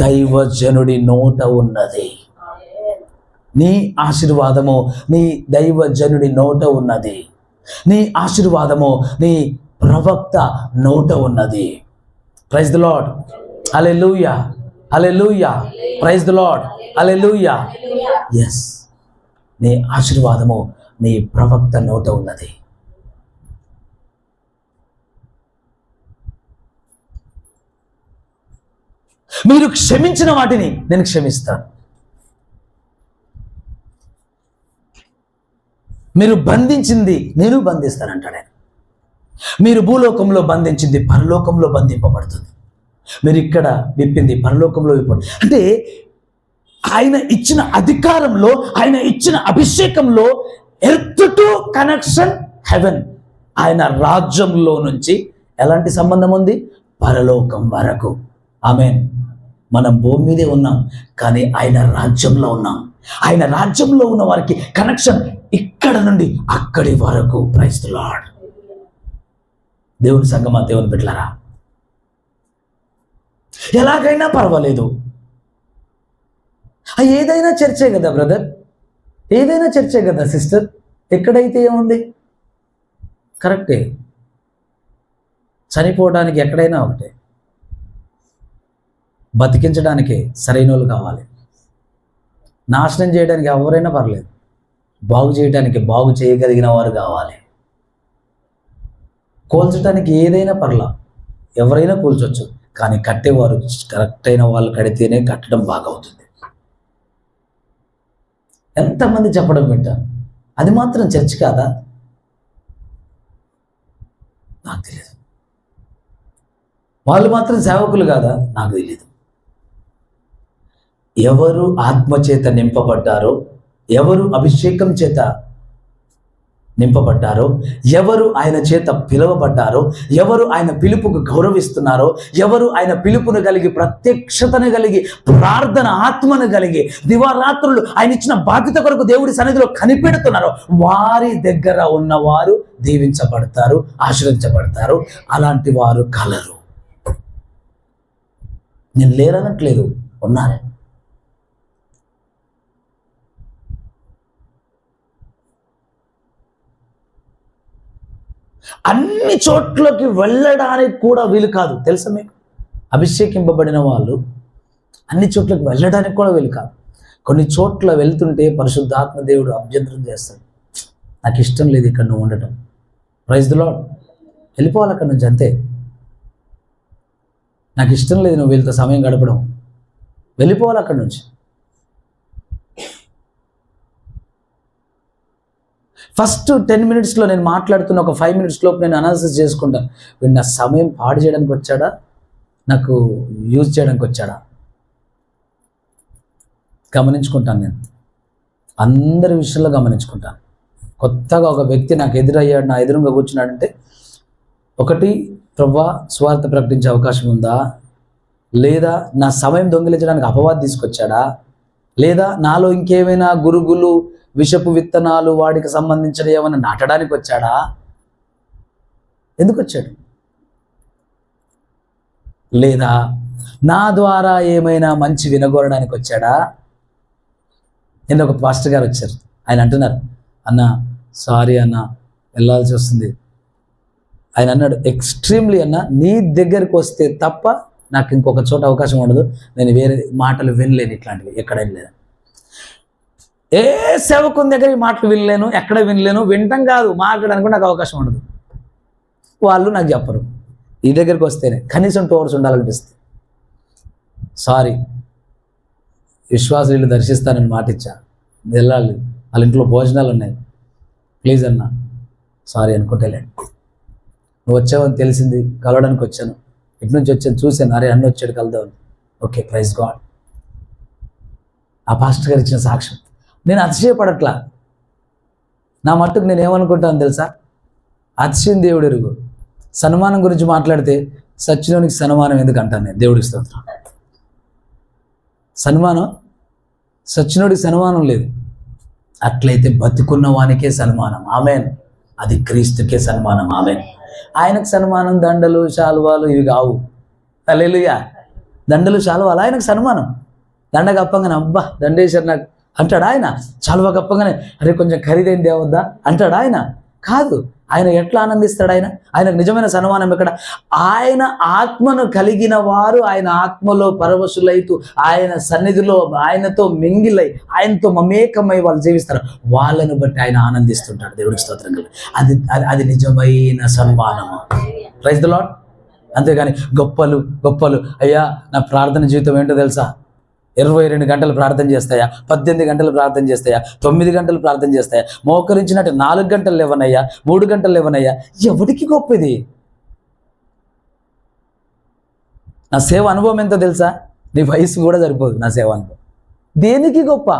దైవజనుడి నోట ఉన్నది. నీ ఆశీర్వాదము నీ దైవజనుడి నోట ఉన్నది. నీ ఆశీర్వాదము నీ ప్రవక్త నోట ఉన్నది. Praise the Lord. Hallelujah. Hallelujah. Praise the Lord. Hallelujah. Yes, నీ ఆశీర్వాదము నీ ప్రవక్త నోట ఉన్నది. మీరు క్షమించిన వాటిని నేను క్షమిస్తాను. మీరు బంధించింది నేను బంధిస్తానంటాడు ఆయన. మీరు భూలోకంలో బంధించింది పరలోకంలో బంధింపబడుతుంది. మీరు ఇక్కడ విప్పింది పరలోకంలో విప్పబడుతుంది. అంటే ఆయన ఇచ్చిన అధికారంలో, ఆయన ఇచ్చిన అభిషేకంలో ఎర్త్ టు కనెక్షన్ హెవెన్. ఆయన రాజ్యంలో నుంచి ఎలాంటి సంబంధం ఉంది? పరలోకం వరకు. ఆమేన్. మనం భూమి మీదే ఉన్నాం, కానీ ఆయన రాజ్యంలో ఉన్నాం. ఆయన రాజ్యంలో ఉన్న వారికి కనెక్షన్ ఇక్కడ నుండి అక్కడి వరకు. Praise the Lord. దేవుని సంగమా, దేవుని బిడ్డలారా, ఎలాగైనా పర్వాలేదు. ఏదైనా చర్చే కదా బ్రదర్, ఏదైనా చర్చే కదా సిస్టర్. ఎక్కడైతే ఏముంది? కరెక్టే. చనిపోవడానికి ఎక్కడైనా ఒకటే. బతికించడానికి సరైన వాళ్ళు కావాలి. నాశనం చేయడానికి ఎవరైనా పర్లేదు. బాగు చేయడానికి బాగు చేయగలిగిన వారు కావాలి. కూల్చడానికి ఏదైనా పర్లా, ఎవరైనా కూల్చొచ్చు. కానీ కట్టేవారు కరెక్ట్ అయిన వాళ్ళు కడితేనే కట్టడం బాగా అవుతుంది. ఎంతమంది చెప్పడం వింటాను. అది మాత్రం చర్చ్ కాదా? నాకు తెలియదు. వాళ్ళు మాత్రం సేవకులు కాదా? నాకు తెలియదు. ఎవరు ఆత్మచేత నింపబడ్డారో, ఎవరు అభిషేకం చేత నింపబడ్డారో, ఎవరు ఆయన చేత పిలువబడ్డారో, ఎవరు ఆయన పిలుపుకు గౌరవిస్తున్నారో, ఎవరు ఆయన పిలుపును కలిగి ప్రత్యక్షతను కలిగి ప్రార్థన ఆత్మను కలిగి దివారాత్రులు ఆయన ఇచ్చిన బాధ్యత కొరకు దేవుడి సన్నిధిలో కనిపెడుతున్నారో వారి దగ్గర ఉన్నవారు దీవించబడతారు, ఆశీర్వదించబడతారు. అలాంటి వారు కలరు. నేను లేరనట్లేదు, ఉన్నారే. అన్ని చోట్లకి వెళ్ళడానికి కూడా వీలు కాదు. తెలుసా మీకు? అభిషేకింపబడిన వాళ్ళు అన్ని చోట్లకి వెళ్ళడానికి కూడా వీలు కాదు. కొన్ని చోట్ల వెళ్తుంటే పరిశుద్ధాత్మ దేవుడు అభ్యంతరం చేస్తాడు. నాకు ఇష్టం లేదు ఇక్కడ నువ్వు ఉండటం. Praise the Lord. వెళ్ళిపోవాలి అక్కడి నుంచి, అంతే. నాకు ఇష్టం లేదు నువ్వు వీళ్ళతో సమయం గడపడం. వెళ్ళిపోవాలి అక్కడి నుంచి. ఫస్ట్ 10 minutesలో నేను మాట్లాడుతున్న ఒక 5 minutes లోపు నేను అనాలిసిస్ చేసుకుంటాను. వీడు నా సమయం పాడు చేయడానికి వచ్చాడా, నాకు యూజ్ చేయడానికి వచ్చాడా గమనించుకుంటాను. నేను అందరి విషయంలో గమనించుకుంటాను. కొత్తగా ఒక వ్యక్తి నాకు ఎదురయ్యాడు, నా ఎదురుగా కూర్చున్నాడంటే, ఒకటి, ప్రభువా స్వార్థ ప్రకటించే అవకాశం ఉందా, లేదా నా సమయం దొంగిలించడానికి అపవాది తీసుకొచ్చాడా, లేదా నాలో ఇంకేమైనా గురుగులు విషపు విత్తనాలు వాడికి సంబంధించిన ఏమైనా నాటడానికి వచ్చాడా? ఎందుకు వచ్చాడు? లేదా నా ద్వారా ఏమైనా మంచి వినగోరడానికి వచ్చాడా? నిన్న ఒక పాస్టర్ గారు వచ్చారు. ఆయన అంటున్నారు, అన్న సారీ అన్న వెళ్ళాల్సి వస్తుంది, ఆయన అన్నాడు, ఎక్స్ట్రీమ్లీ అన్న, నీ దగ్గరికి వస్తే తప్ప నాకు ఇంకొక చోట అవకాశం ఉండదు, నేను వేరే మాటలు వినలేను, ఇట్లాంటివి ఎక్కడ వినలేను, ఏ సేవకుని దగ్గర ఈ మాటలు వినలేను, ఎక్కడ వినలేను, వినటం కాదు మాట్లాడడానికి నాకు అవకాశం ఉండదు. వాళ్ళు నాకు చెప్పరు, ఈ దగ్గరికి వస్తేనే కనీసం 2 hours ఉండాలనిపిస్తుంది. సారీ, విశ్వాసులు దర్శిస్తానని మాట ఇచ్చా, వెళ్ళాలి, వాళ్ళ ఇంట్లో భోజనాలు ఉన్నాయి, ప్లీజ్ అన్న, సారీ అనుకుంటేలేండి. నువ్వు వచ్చావని తెలిసింది, కలవడానికి వచ్చాను, ఇటు నుంచి వచ్చాను, చూశాను, అరే అన్న వచ్చాడు కలుద్దామని. Okay, praise God. ఆ పాస్టర్ గారు ఇచ్చిన సాక్ష్యం నేను అతిశయపడట్లా. నా మట్టుకు నేను ఏమనుకుంటాను తెలుసా, అతిశయం దేవుడు ఎరుగు. సన్మానం గురించి మాట్లాడితే సచ్చినోనికి సన్మానం ఎందుకు అంటాను నేను, దేవుడి స్తోత్రం. సన్మానం, సచ్చినోడికి సన్మానం లేదు. అట్లయితే బతికున్న వానికే సన్మానం, ఆమెన్. అది క్రీస్తుకే సన్మానం, ఆమెన్. ఆయనకు సన్మానం దండలు శాలువాలు ఇవి కావు. హల్లెలూయా. దండలు శాలువాలు ఆయనకు సన్మానం. దండ కప్పంగానే అబ్బా దండేశ్వర్ నాకు అంటాడు ఆయన, శాలువా కప్పంగానే అరే కొంచెం ఖరీదైన దేవద్దా అంటాడు ఆయన. కాదు, ఆయన ఎట్లా ఆనందిస్తాడు? ఆయనకు నిజమైన సన్మానం ఎక్కడ? ఆయన ఆత్మను కలిగిన వారు ఆయన ఆత్మలో పరవశులైతూ ఆయన సన్నిధిలో ఆయనతో మింగిలై ఆయనతో మమేకమై వాళ్ళు జీవిస్తారు. వాళ్ళను బట్టి ఆయన ఆనందిస్తుంటాడు. దేవుడికి స్తోత్రం కలుగు. అది నిజమైన సన్మానము. Praise the lord. అంతేగాని గొప్పలు గొప్పలు, అయ్యా నా ప్రార్థన జీవితం ఏంటో తెలుసా, 22 గంటలు ప్రార్థన చేస్తాయా, 18 గంటలు ప్రార్థన చేస్తాయా, 9 గంటలు ప్రార్థన చేస్తాయా, మోకరించినట్టు 4 గంటలు లేవనయ్యా, 3 గంటలు లేవనయ్యా, ఎవరికి గొప్పది? నా సేవ అనుభవం ఎంతో తెలుసా? నీ వయసు కూడా సరిపోదు నా సేవ అనుభవం. దేనికి గొప్ప?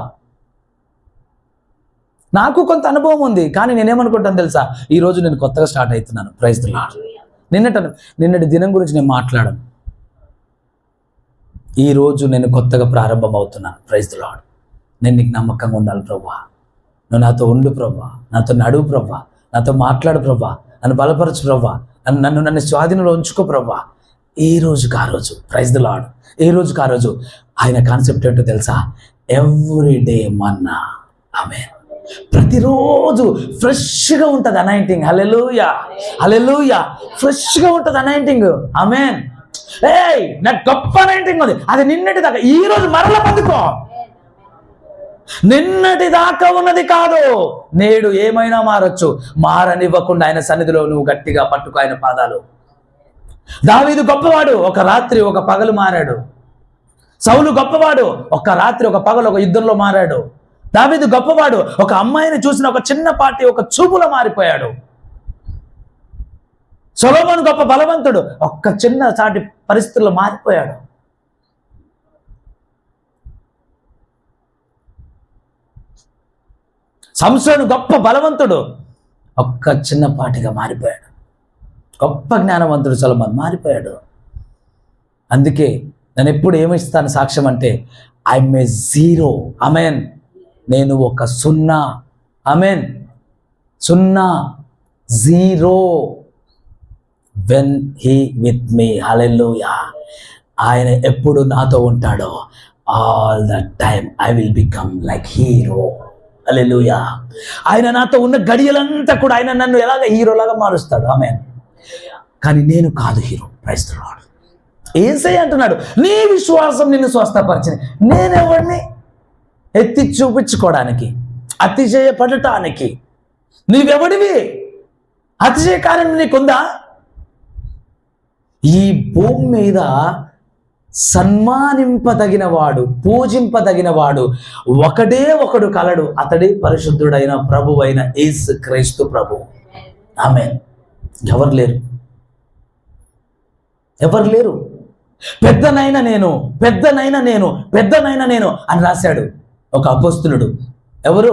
నాకు కొంత అనుభవం ఉంది, కానీ నేనేమనుకుంటాను తెలుసా, ఈరోజు నేను కొత్తగా స్టార్ట్ అవుతున్నాను. Praise the Lord. నిన్నటి దినం గురించి నేను మాట్లాడను. ఈరోజు నేను కొత్తగా ప్రారంభం అవుతున్నాను. Praise the Lord. నేను నీకు నమ్మకంగా ఉండాలి ప్రభువా, నువ్వు నాతో ఉండు ప్రభువా, నాతో నడువు ప్రభువా, నాతో మాట్లాడు ప్రభువా, నన్ను బలపరచు ప్రభువా, నన్ను స్వాధీనంలో ఉంచుకో ప్రభువా. ఈ రోజుకి ఆ రోజు. Praise the Lord. ఈ రోజుకి ఆ రోజు. ఆయన కాన్సెప్ట్ ఏంటో తెలుసా? Everyday manna. ఆమేన్. ప్రతిరోజు ఫ్రెష్గా ఉంటుంది అనాయింటింగ్. హల్లెలూయా, హల్లెలూయా. ఫ్రెష్గా ఉంటుంది అనాయింటింగ్. ఆమేన్. ఏయ్, నాకు గొప్ప అనాయింటింగ్ ఉంది, అది నిన్నటి దాకా. ఈ రోజు మరల పొందుకో. నిన్నటి దాకా ఉన్నది కాదు, నేడు ఏమైనా మారొచ్చు. మారనివ్వకుండా ఆయన సన్నిధిలో నువ్వు గట్టిగా పట్టుకో ఆయన పాదాలు. దావీదు గొప్పవాడు, ఒక రాత్రి ఒక పగలు మారాడు. సౌలు గొప్పవాడు, ఒక రాత్రి ఒక పగలు ఒక యుద్ధంలో మారాడు. దావీదు గొప్పవాడు, ఒక అమ్మాయిని చూసిన ఒక చిన్నపాటి ఒక చూపులో మారిపోయాడు. సొలొమోను గొప్ప బలవంతుడు, ఒక్క చిన్న చాటి పరిస్థితుల్లో మారిపోయాడు. సంసోను గొప్ప బలవంతుడు, ఒక్క చిన్నపాటిగా మారిపోయాడు. గొప్ప జ్ఞానవంతుడు సొలొమోను మారిపోయాడు. అందుకే నేను ఎప్పుడు ఏమిస్తాను సాక్ష్యం అంటే, ఐఎమ్ ఏ జీరో. ఆమేన్. నేను ఒక 0. ఆమేన్. 0, 0 when he with me. హల్లెలూయా. ఆయన ఎప్పుడు నాతో ఉంటాడో all the time I will become like hero. హల్లెలూయా. ఆయన నాతో ఉన్న గడియలంతా కూడా ఆయన నన్ను ఎలాగ హీరోలాగా మారుస్తాడు. ఆమేన్. కానీ నేను కాదు hero. Praise the Lord. Yesayya అంటున్నాడు, నీ విశ్వాసం నిన్ను స్వస్థపరిచింది. నేనెవడిని ఎత్తి చూపించుకోవడానికి, అతిశయపడటానికి? నీవెవడివి? అతిశయ కార్యం నీకుందా? ఈ భూమి మీద సన్మానింపదగిన వాడు, పూజింపదగిన వాడు ఒకడే ఒకడు కలడు. అతడే పరిశుద్ధుడైన ప్రభువైన యేసు క్రీస్తు ప్రభు. ఆమేన్. ఎవరు లేరు, ఎవరు లేరు. పెద్దనైనా నేను, పెద్దనైనా నేను, పెద్దనైనా నేను అని రాశాడు ఒక అపోస్తలుడు. ఎవరు?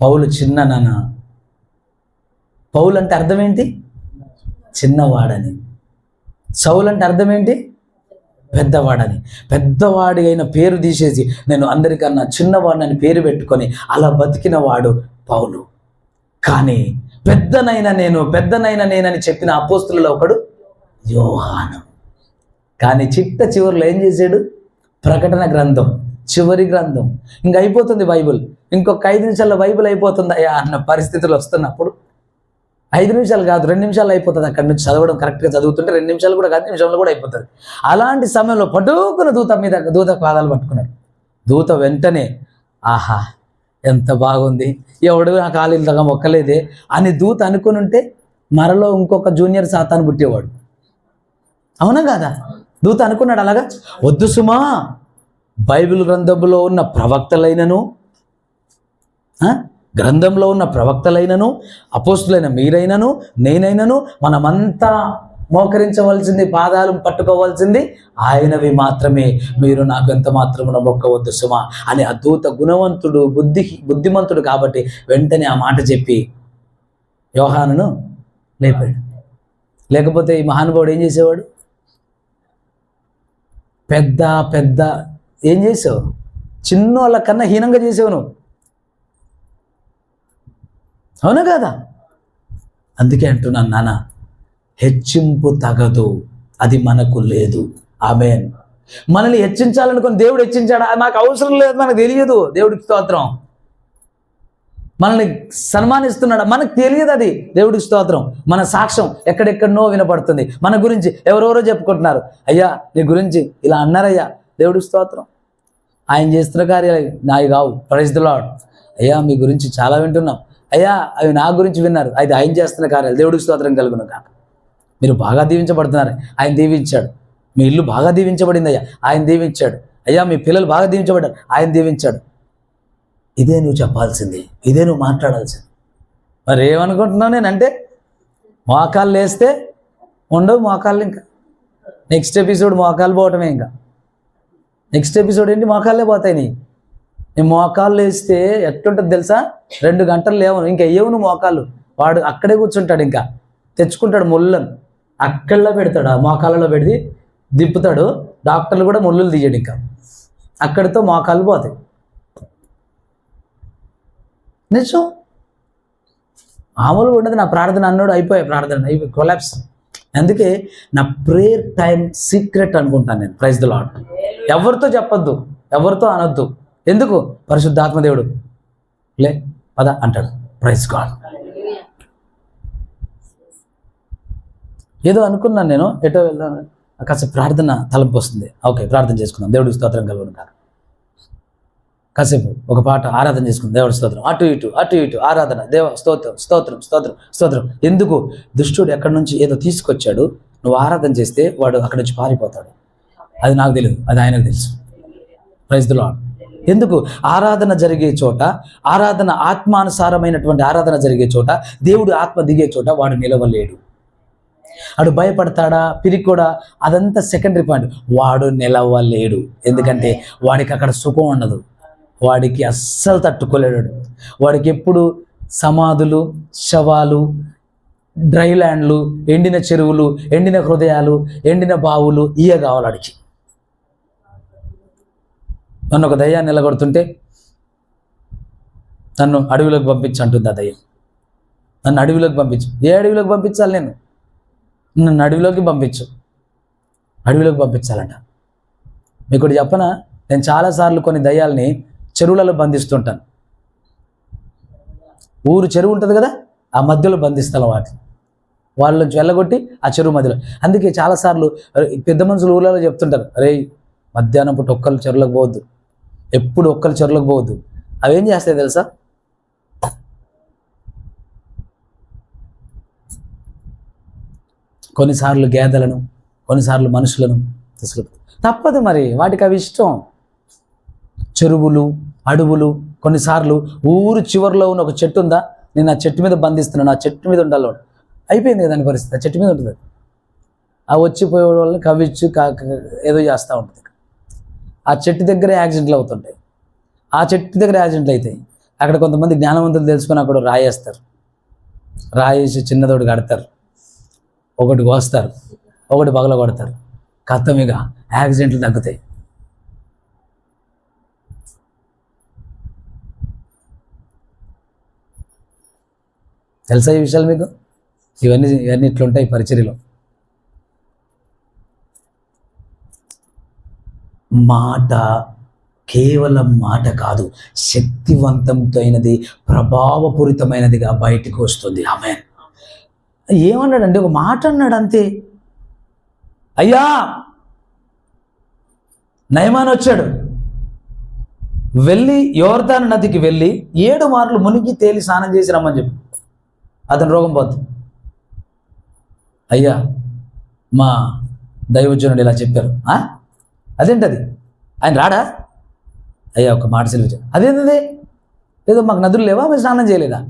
పౌలు. చిన్న నాన్న. పౌలు అంటే అర్థం ఏంటి? చిన్నవాడని. సౌలు అంటే అర్థం ఏంటి? పెద్దవాడని. పెద్దవాడి అయిన పేరు తీసేసి నేను అందరికన్నా చిన్నవాడిని పేరు పెట్టుకొని అలా బతికిన వాడు పౌలు. కానీ పెద్దనైనా నేను, పెద్దనైనా నేనని చెప్పిన అపోస్తలులో ఒకడు యోహాను. కానీ చివరిలో ఏం చేశాడు? ప్రకటన గ్రంథం, చివరి గ్రంథం. ఇంక అయిపోతుంది బైబిల్, ఇంకొక 5 నిమిషాల్లో బైబిల్ అయిపోతుందయ్యా అన్న పరిస్థితులు వస్తున్నప్పుడు 5 నిమిషాలు కాదు, 2 నిమిషాలు అయిపోతుంది. అక్కడి నుంచి చదవడం కరెక్ట్గా చదువుతుంటే 2 నిమిషాలు కూడా కాదు, నిమిషంలో కూడా అయిపోతుంది. అలాంటి సమయంలో పట్టుకున్న దూత పాదాలు పట్టుకున్నాడు. దూత వెంటనే ఆహా ఎంత బాగుంది, ఎవడు నా కాలు ఇంతగా మొక్కలేదే అని దూత అనుకుని ఉంటే మరలో ఇంకొక జూనియర్ సాతాను పుట్టేవాడు. అవునా కాదా? దూత అనుకున్నాడు అలాగా. వద్దు సుమా, బైబిల్ గ్రంథంలో ఉన్న ప్రవక్తలైనను గ్రంథంలో ఉన్న ప్రవక్తలైనను అపోస్తులైన మీరైనను నేనైనను మనమంతా మోకరించవలసింది, పాదాలు పట్టుకోవాల్సింది ఆయనవి మాత్రమే. మీరు నాకు ఎంత మాత్రమున మొక్కవద్దు సుమా అని ఆ దూత గుణవంతుడు, బుద్ధిమంతుడు కాబట్టి వెంటనే ఆ మాట చెప్పి యోహానును లేపాడు. లేకపోతే ఈ మహానుభావుడు ఏం చేసేవాడు? పెద్ద ఏం చేసావు? చిన్న వాళ్ళ కన్నా హీనంగా చేసావు నువ్వు. అవునా కాదా? అందుకే అంటున్నాను నాన్న, హెచ్చింపు తగదు, అది మనకు లేదు. ఆమేన్. మనల్ని హెచ్చించాలనుకుని దేవుడు హెచ్చించాడా? నాకు అవసరం లేదు, మనకు తెలియదు. దేవుడికి స్తోత్రం. మనల్ని సన్మానిస్తున్నాడా? మనకు తెలియదు. అది దేవుడికి స్తోత్రం. మన సాక్ష్యం ఎక్కడెక్కడనో వినపడుతుంది. మన గురించి ఎవరెవరో చెప్పుకుంటున్నారు. అయ్యా నీ గురించి ఇలా అన్నారయ్యా, దేవుడికి స్తోత్రం. ఆయన చేస్తున్న కార్యాలు నావి కావు. Praise the Lord. అయ్యా మీ గురించి చాలా వింటున్నాం అయ్యా, అవి నా గురించి విన్నారు, అది ఆయన చేస్తున్న కార్యాలు. దేవుడికి స్తోత్రం కలుగును కాక. మీరు బాగా దీవించబడుతున్నారు, ఆయన దీవించాడు. మీ ఇల్లు బాగా దీవించబడింది అయ్యా, ఆయన దీవించాడు. అయ్యా మీ పిల్లలు బాగా దీవించబడ్డారు, ఆయన దీవించాడు. ఇదే నువ్వు చెప్పాల్సింది, ఇదే నువ్వు మాట్లాడాల్సింది. మరి ఏమనుకుంటున్నావు నేనంటే? మోకాళ్ళు వేస్తే ఉండవు మోకాళ్ళు. ఇంకా నెక్స్ట్ ఎపిసోడ్ మోకాళ్ళు పోవటమే. ఇంకా నెక్స్ట్ ఎపిసోడ్ ఏంటి? మోకాళ్ళే పోతాయి. నీ మోకాళ్ళు వేస్తే ఎట్టుంటుంది తెలుసా? 2 గంటలు లేవను, ఇంకా వేయవు నువ్వు మోకాళ్ళు. వాడు అక్కడే కూర్చుంటాడు, ఇంకా తెచ్చుకుంటాడు ముళ్ళను, అక్కడలో పెడతాడు, ఆ మోకాళ్ళలో పెడితే దిప్పుతాడు. డాక్టర్లు కూడా ముళ్ళులు తీయడు, ఇంకా అక్కడితో మోకాళ్ళు పోతాయి. నిజం. మామూలుగా ఉండదు. నా ప్రార్థన అన్నాడు, అయిపోయాయి ప్రార్థన, అయిపోయి కొలాప్స్. అందుకే నా ప్రేయర్ టైం సీక్రెట్ అనుకుంటాను నేను. Praise the Lord. ఎవరితో చెప్పొద్దు, ఎవరితో అనొద్దు. ఎందుకు? పరిశుద్ధాత్మ దేవుడు లే పద అంటాడు. Praise God. ఏదో అనుకున్నాను నేను, ఎటో వెళ్దాను, కాసేపు ప్రార్థన తలంపు వస్తుంది. ఓకే ప్రార్థన చేసుకుందాం, దేవుడికి స్తోత్రం కలుగును కాక. కాసేపు ఒక పాట ఆరాధన చేసుకుందాం, దేవుడి స్తోత్రం. అటు ఇటు ఆరాధన, దేవ స్తోత్రం స్తోత్రం స్తోత్రం స్తోత్రం. ఎందుకు? దుష్టుడు ఎక్కడి నుంచి ఏదో తీసుకొచ్చాడు, నువ్వు ఆరాధన చేస్తే వాడు అక్కడి నుంచి పారిపోతాడు. అది నాకు తెలియదు, అది ఆయనకు తెలుసు. Praise the Lord. ఎందుకు? ఆరాధన జరిగే చోట, ఆరాధన ఆత్మానుసారమైనటువంటి ఆరాధన జరిగే చోట, దేవుడు ఆత్మ దిగే చోట వాడు నిలవలేడు. వాడు భయపడతాడా, పిరికోడా, అదంతా సెకండరీ పాయింట్. వాడు నిలవలేడు. ఎందుకంటే వాడికి అక్కడ సుఖం ఉండదు, వాడికి అస్సలు తట్టుకోలేడు. వాడికి ఎప్పుడు సమాధులు, శవాలు, డ్రై ల్యాండ్లు, ఎండిన చెరువులు, ఎండిన హృదయాలు, ఎండిన బావులు ఇవే కావాలి వాడికి. నన్ను ఒక దయ్యాన్ని నిలగొడుతుంటే నన్ను అడవిలోకి పంపించి అంటుంది ఆ దయ్యం. నన్ను అడవిలోకి పంపించు. ఏ అడవిలోకి పంపించాలి? నేను నన్ను అడవిలోకి పంపించు, అడవిలోకి పంపించాలంట. మీకు ఒకటి చెప్పనా, నేను చాలాసార్లు కొన్ని దయ్యాల్ని చెరువులలో బంధిస్తుంటాను. ఊరు చెరువు ఉంటుంది కదా, ఆ మధ్యలో బంధిస్తాను వాటిని. వాళ్ళ నుంచి వెళ్ళగొట్టి ఆ చెరువు మధ్యలో. అందుకే చాలాసార్లు పెద్ద మనుషులు ఊళ్ళలో చెప్తుంటారు, అరే మధ్యాహ్నం పూట ఒక్కళ్ళు చెరువులకు పోవద్దు, ఎప్పుడు ఒక్కళ్ళు చెరువులకు పోవద్దు. అవేం చేస్తాయి తెలుసా? కొన్నిసార్లు గేదెలను, కొన్నిసార్లు మనుషులను తీసుకెళ్తారు. తప్పదు మరి, వాటికి అవి ఇష్టం. చెరువులు, అడవులు, కొన్నిసార్లు ఊరు చివరిలో ఉన్న ఒక చెట్టు ఉందా, నేను ఆ చెట్టు మీద బంధిస్తున్నాను, ఆ చెట్టు మీద ఉండాలి వాడు. అయిపోయింది దాని పరిస్థితి, ఆ చెట్టు మీద ఉంటుంది. ఆ వచ్చిపోయే వాళ్ళని కవ్విచ్చు ఏదో చేస్తూ ఉంటుంది. ఆ చెట్టు దగ్గర యాక్సిడెంట్లు అవుతుంటాయి. ఆ చెట్టు దగ్గర యాక్సిడెంట్లు అవుతాయి. అక్కడ కొంతమంది జ్ఞానవంతులు తెలుసుకొని అక్కడ రాయేస్తారు, రాయేసి చిన్నదోడు కడతారు, ఒకటి కోస్తారు, ఒకటి పగల కొడతారు. కథమిగా యాక్సిడెంట్లు తగ్గుతాయి. తెలుసా ఈ విషయాలు మీకు? ఇవన్నీ ఇట్లుంటాయి పరిచర్యలో. మాట కేవలం మాట కాదు, శక్తివంతమైనది, ప్రభావపూరితమైనదిగా బయటకు వస్తుంది. ఆమేన్. ఏమన్నాడంటే ఒక మాట అన్నాడు అంతే. అయ్యా, నయమాన్ వచ్చాడు, వెళ్ళి యోర్దాను నదికి వెళ్ళి 7 మార్లు మునిగి తేలి స్నానం చేసి రమ్మని చెప్పి అతను రోగం పోతుంది. అయ్యా, మా దైవజనుడు ఇలా చెప్పారు. అదేంటది, ఆయన రాడా? అయ్యా ఒక మాట సెలవు. అదేంటది, ఏదో మాకు నదులు లేవా, మీరు స్నానం చేయలేదా?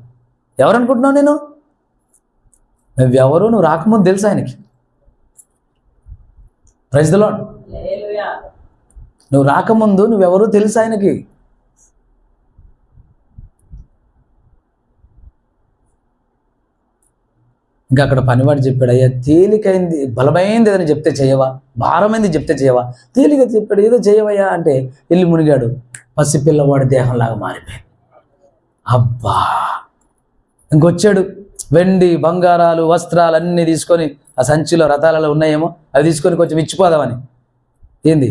ఎవరనుకుంటున్నావు నేను? నువ్వెవరో నువ్వు రాకముందు తెలుసు ఆయనకి. Praise the Lord. నువ్వు రాకముందు నువ్వెవరో తెలుసు ఆయనకి. ఇంకా అక్కడ పనివాడు చెప్పాడు, అయ్యా తేలికైంది బలమైంది ఏదని చెప్తే చేయవా, భారమైంది చెప్తే చేయవా? తేలిక చెప్పాడు, ఏదో చేయవయ్యా అంటే వెళ్ళి మునిగాడు. పసిపిల్లవాడి దేహంలాగా మారిపోయింది. అబ్బా, ఇంకొచ్చాడు, వెండి బంగారాలు వస్త్రాలు అన్నీ తీసుకొని ఆ సంచిలో రథాలలో ఉన్నాయేమో అవి తీసుకొని కొంచెం ఇచ్చిపోదామని. ఏంది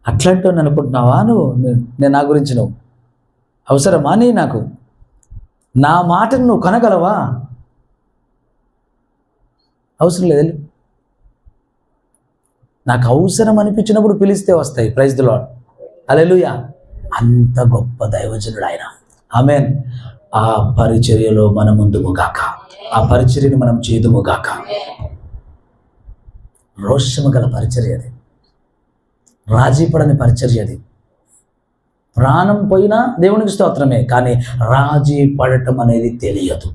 అట్లాంటి అనుకుంటున్నావా నువ్వు? నేను నా గురించి నువ్వు అవసరమా? నాకు నా మాటను నువ్వు కొనగలవా? అవసరం లేదు. నాకు అవసరం అనిపించినప్పుడు పిలిస్తే వస్తాయి. Praise the Lord. హల్లెలూయా. అంత గొప్ప దైవజనుడు ఆయన. ఆమేన్. ఆ పరిచర్యలో మనం ముందుము గాక, ఆ పరిచర్యని మనం చేదుము గాక. రోషము గల పరిచర్య అది, రాజీ పడని పరిచర్య అది. ప్రాణం పోయినా దేవునికి స్తోత్రమే, కానీ రాజీ పడటం అనేది తెలియదు.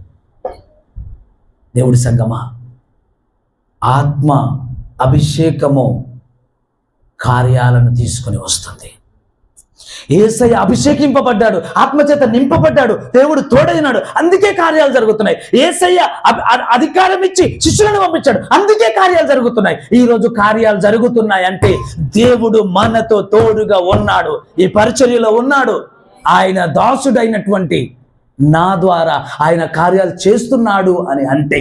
దేవుడి సంగమా, ఆత్మ అభిషేకము కార్యాలను తీసుకొని వస్తుంది. యేసయ్య అభిషేకింపబడ్డాడు, ఆత్మచేత నింపబడ్డాడు, దేవుడు తోడైనాడు, అందుకే కార్యాలు జరుగుతున్నాయి. యేసయ్య అధికారం ఇచ్చి శిష్యులను పంపించాడు, అందుకే కార్యాలు జరుగుతున్నాయి. ఈరోజు కార్యాలు జరుగుతున్నాయి అంటే దేవుడు మనతో తోడుగా ఉన్నాడు, ఈ పరిచర్యలో ఉన్నాడు. ఆయన దాసుడైనటువంటి నా ద్వారా ఆయన కార్యాలు చేస్తున్నాడు అని అంటే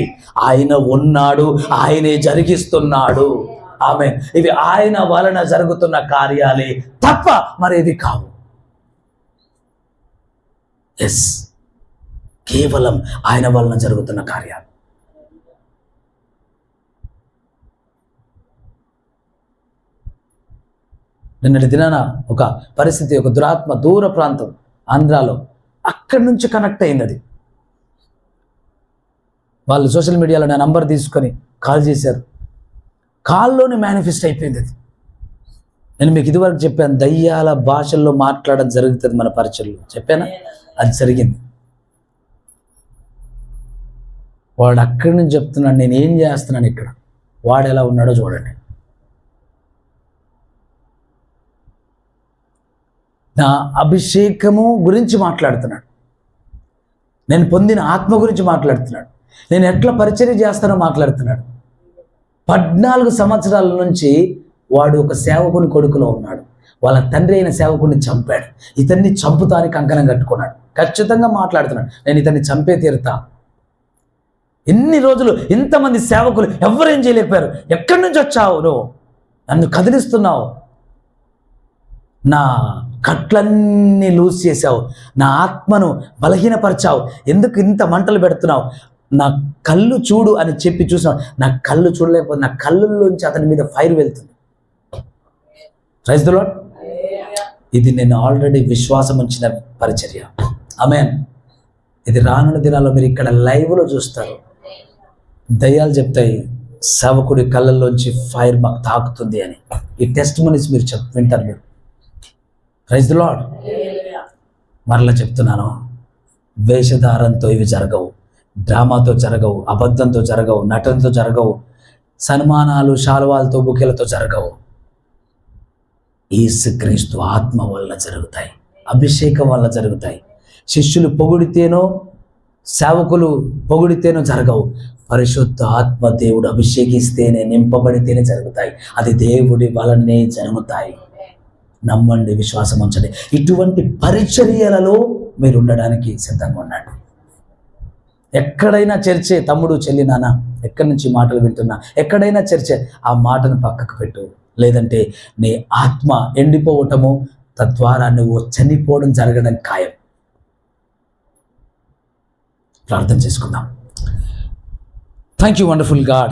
ఆయన ఉన్నాడు, ఆయనే జరిగిస్తున్నాడు. ఆమేన్. ఇవి ఆయన వలన జరుగుతున్న కార్యాలే తప్ప మరేవి కావు. ఎస్, కేవలం ఆయన వలన జరుగుతున్న కార్యాలు. నిన్నటి దినాన ఒక పరిస్థితి, ఒక దురాత్మ దూర ప్రాంతం ఆంధ్రాలో, అక్కడి నుంచి కనెక్ట్ అయింది. అది వాళ్ళు సోషల్ మీడియాలో నా నంబర్ తీసుకొని కాల్ చేశారు. కాల్లోనే మేనిఫెస్ట్ అయిపోయింది. అది నేను మీకు ఇదివరకు చెప్పాను, దయ్యాల భాషల్లో మాట్లాడడం జరుగుతుంది మన పరిచయంలో, చెప్పానా? అది జరిగింది. వాడు అక్కడి నుంచి చెప్తున్నాడు, నేను ఏం చేస్తున్నాను ఇక్కడ, వాడు ఎలా ఉన్నాడో చూడండి. నా అభిషేకము గురించి మాట్లాడుతున్నాడు, నేను పొందిన ఆత్మ గురించి మాట్లాడుతున్నాడు, నేను ఎట్లా పరిచర్య చేస్తానో మాట్లాడుతున్నాడు. 14 సంవత్సరాల నుంచి వాడు ఒక సేవకుని కొడుకులో ఉన్నాడు. వాళ్ళ తండ్రి అయిన సేవకుని చంపాడు, ఇతన్ని చంపుతానికి కంకణం కట్టుకున్నాడు. ఖచ్చితంగా మాట్లాడుతున్నాడు, నేను ఇతన్ని చంపే తీరుతా. ఎన్ని రోజులు ఇంతమంది సేవకులు ఎవరేం చేయలేకపోయారు. ఎక్కడి నుంచి వచ్చావు నువ్వు? నన్ను కదిలిస్తున్నావు, నా కట్లన్నీ లూజ్ చేశావు, నా ఆత్మను బలహీనపరిచావు, ఎందుకు ఇంత మంటలు పెడుతున్నావు, నా కళ్ళు చూడు అని చెప్పి చూసావు. నా కళ్ళు చూడలేకపోతే నా కళ్ళల్లోంచి అతని మీద ఫైర్ వెళ్తుంది. Praise the Lord. ఇది నేను ఆల్రెడీ విశ్వాసం ఉంచిన పరిచర్య. ఆమేన్. ఇది రానున్న దినాల్లో మీరు ఇక్కడ లైవ్లో చూస్తారు. దయ్యాలు చెప్తాయి, సేవకుడి కళ్ళల్లోంచి ఫైర్ మాకు తాకుతుంది అని. ఈ టెస్ట్ మనీస్ మీరు వింటారు మీరు. Praise the Lord. మరలా చెప్తున్నాను, వేషధారంతో ఇవి జరగవు, డ్రామాతో జరగవు, అబద్ధంతో జరగవు, నటనతో జరగవు, సన్మానాలు శాలువాలతో బుకేలతో జరగవు. యేసుక్రీస్తు ఆత్మ వల్ల జరుగుతాయి, అభిషేకం వల్ల జరుగుతాయి. శిష్యులు పొగిడితేనో సేవకులు పొగిడితేనో జరగవు. పరిశుద్ధ ఆత్మ దేవుడు అభిషేకిస్తేనే, నింపబడితేనే జరుగుతాయి. అది దేవుడి వలనే జరుగుతాయి. నమ్మండి, విశ్వాసం ఉంచండి. ఇటువంటి పరిచర్యలలో మీరు ఉండడానికి సిద్ధంగా ఉండండి. ఎక్కడైనా చర్చే, తమ్ముడు చెల్లి నాన్న ఎక్కడి నుంచి మాటలు వింటున్నా, ఎక్కడైనా చర్చే, ఆ మాటను పక్కకు పెట్టు. లేదంటే నీ ఆత్మ ఎండిపోవటము, తద్వారా నువ్వు చనిపోవడం జరగడం ఖాయం. ప్రార్థన చేసుకుందాం. Thank you wonderful God,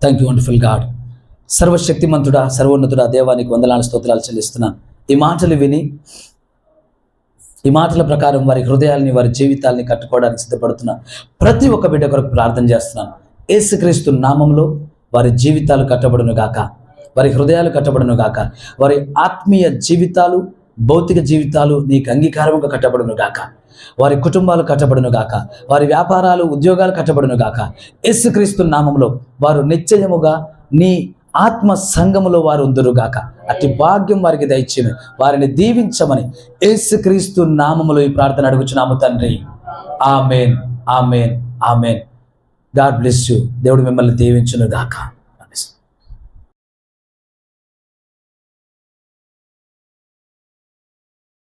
thank you wonderful God. సర్వశక్తిమంతుడా, సర్వోన్నతుడా, దేవానికి వందనాలు స్తోత్రాలు చెల్లిస్తున్నాను. ఈ మాటలు విని ఈ మాటల ప్రకారం వారి హృదయాల్ని, వారి జీవితాల్ని కట్టుకోవడానికి సిద్ధపడుతున్న ప్రతి ఒక్క బిడ్డ కొరకు ప్రార్థన చేస్తున్నాను. యేసుక్రీస్తు నామంలో వారి జీవితాలు కట్టబడును గాక, వారి హృదయాలు కట్టబడును గాక, వారి ఆత్మీయ జీవితాలు, భౌతిక జీవితాలు నీకు అంగీకారముగా కట్టబడును గాక, వారి కుటుంబాలు కట్టబడును గాక, వారి వ్యాపారాలు, ఉద్యోగాలు కట్టబడును గాక. యేసుక్రీస్తు నామంలో వారు నిశ్చయముగా నీ ఆత్మ సంఘములో వారు ఉందురుగాక. అట్టి భాగ్యం వారికి దయచేయమని, వారిని దీవించమని యేసుక్రీస్తు నామములో ఈ ప్రార్థన అడుగుచున్నాము తండ్రి. ఆమేన్, ఆమేన్, ఆమేన్. God bless you. దేవుడు మిమ్మల్ని దీవించును గాక.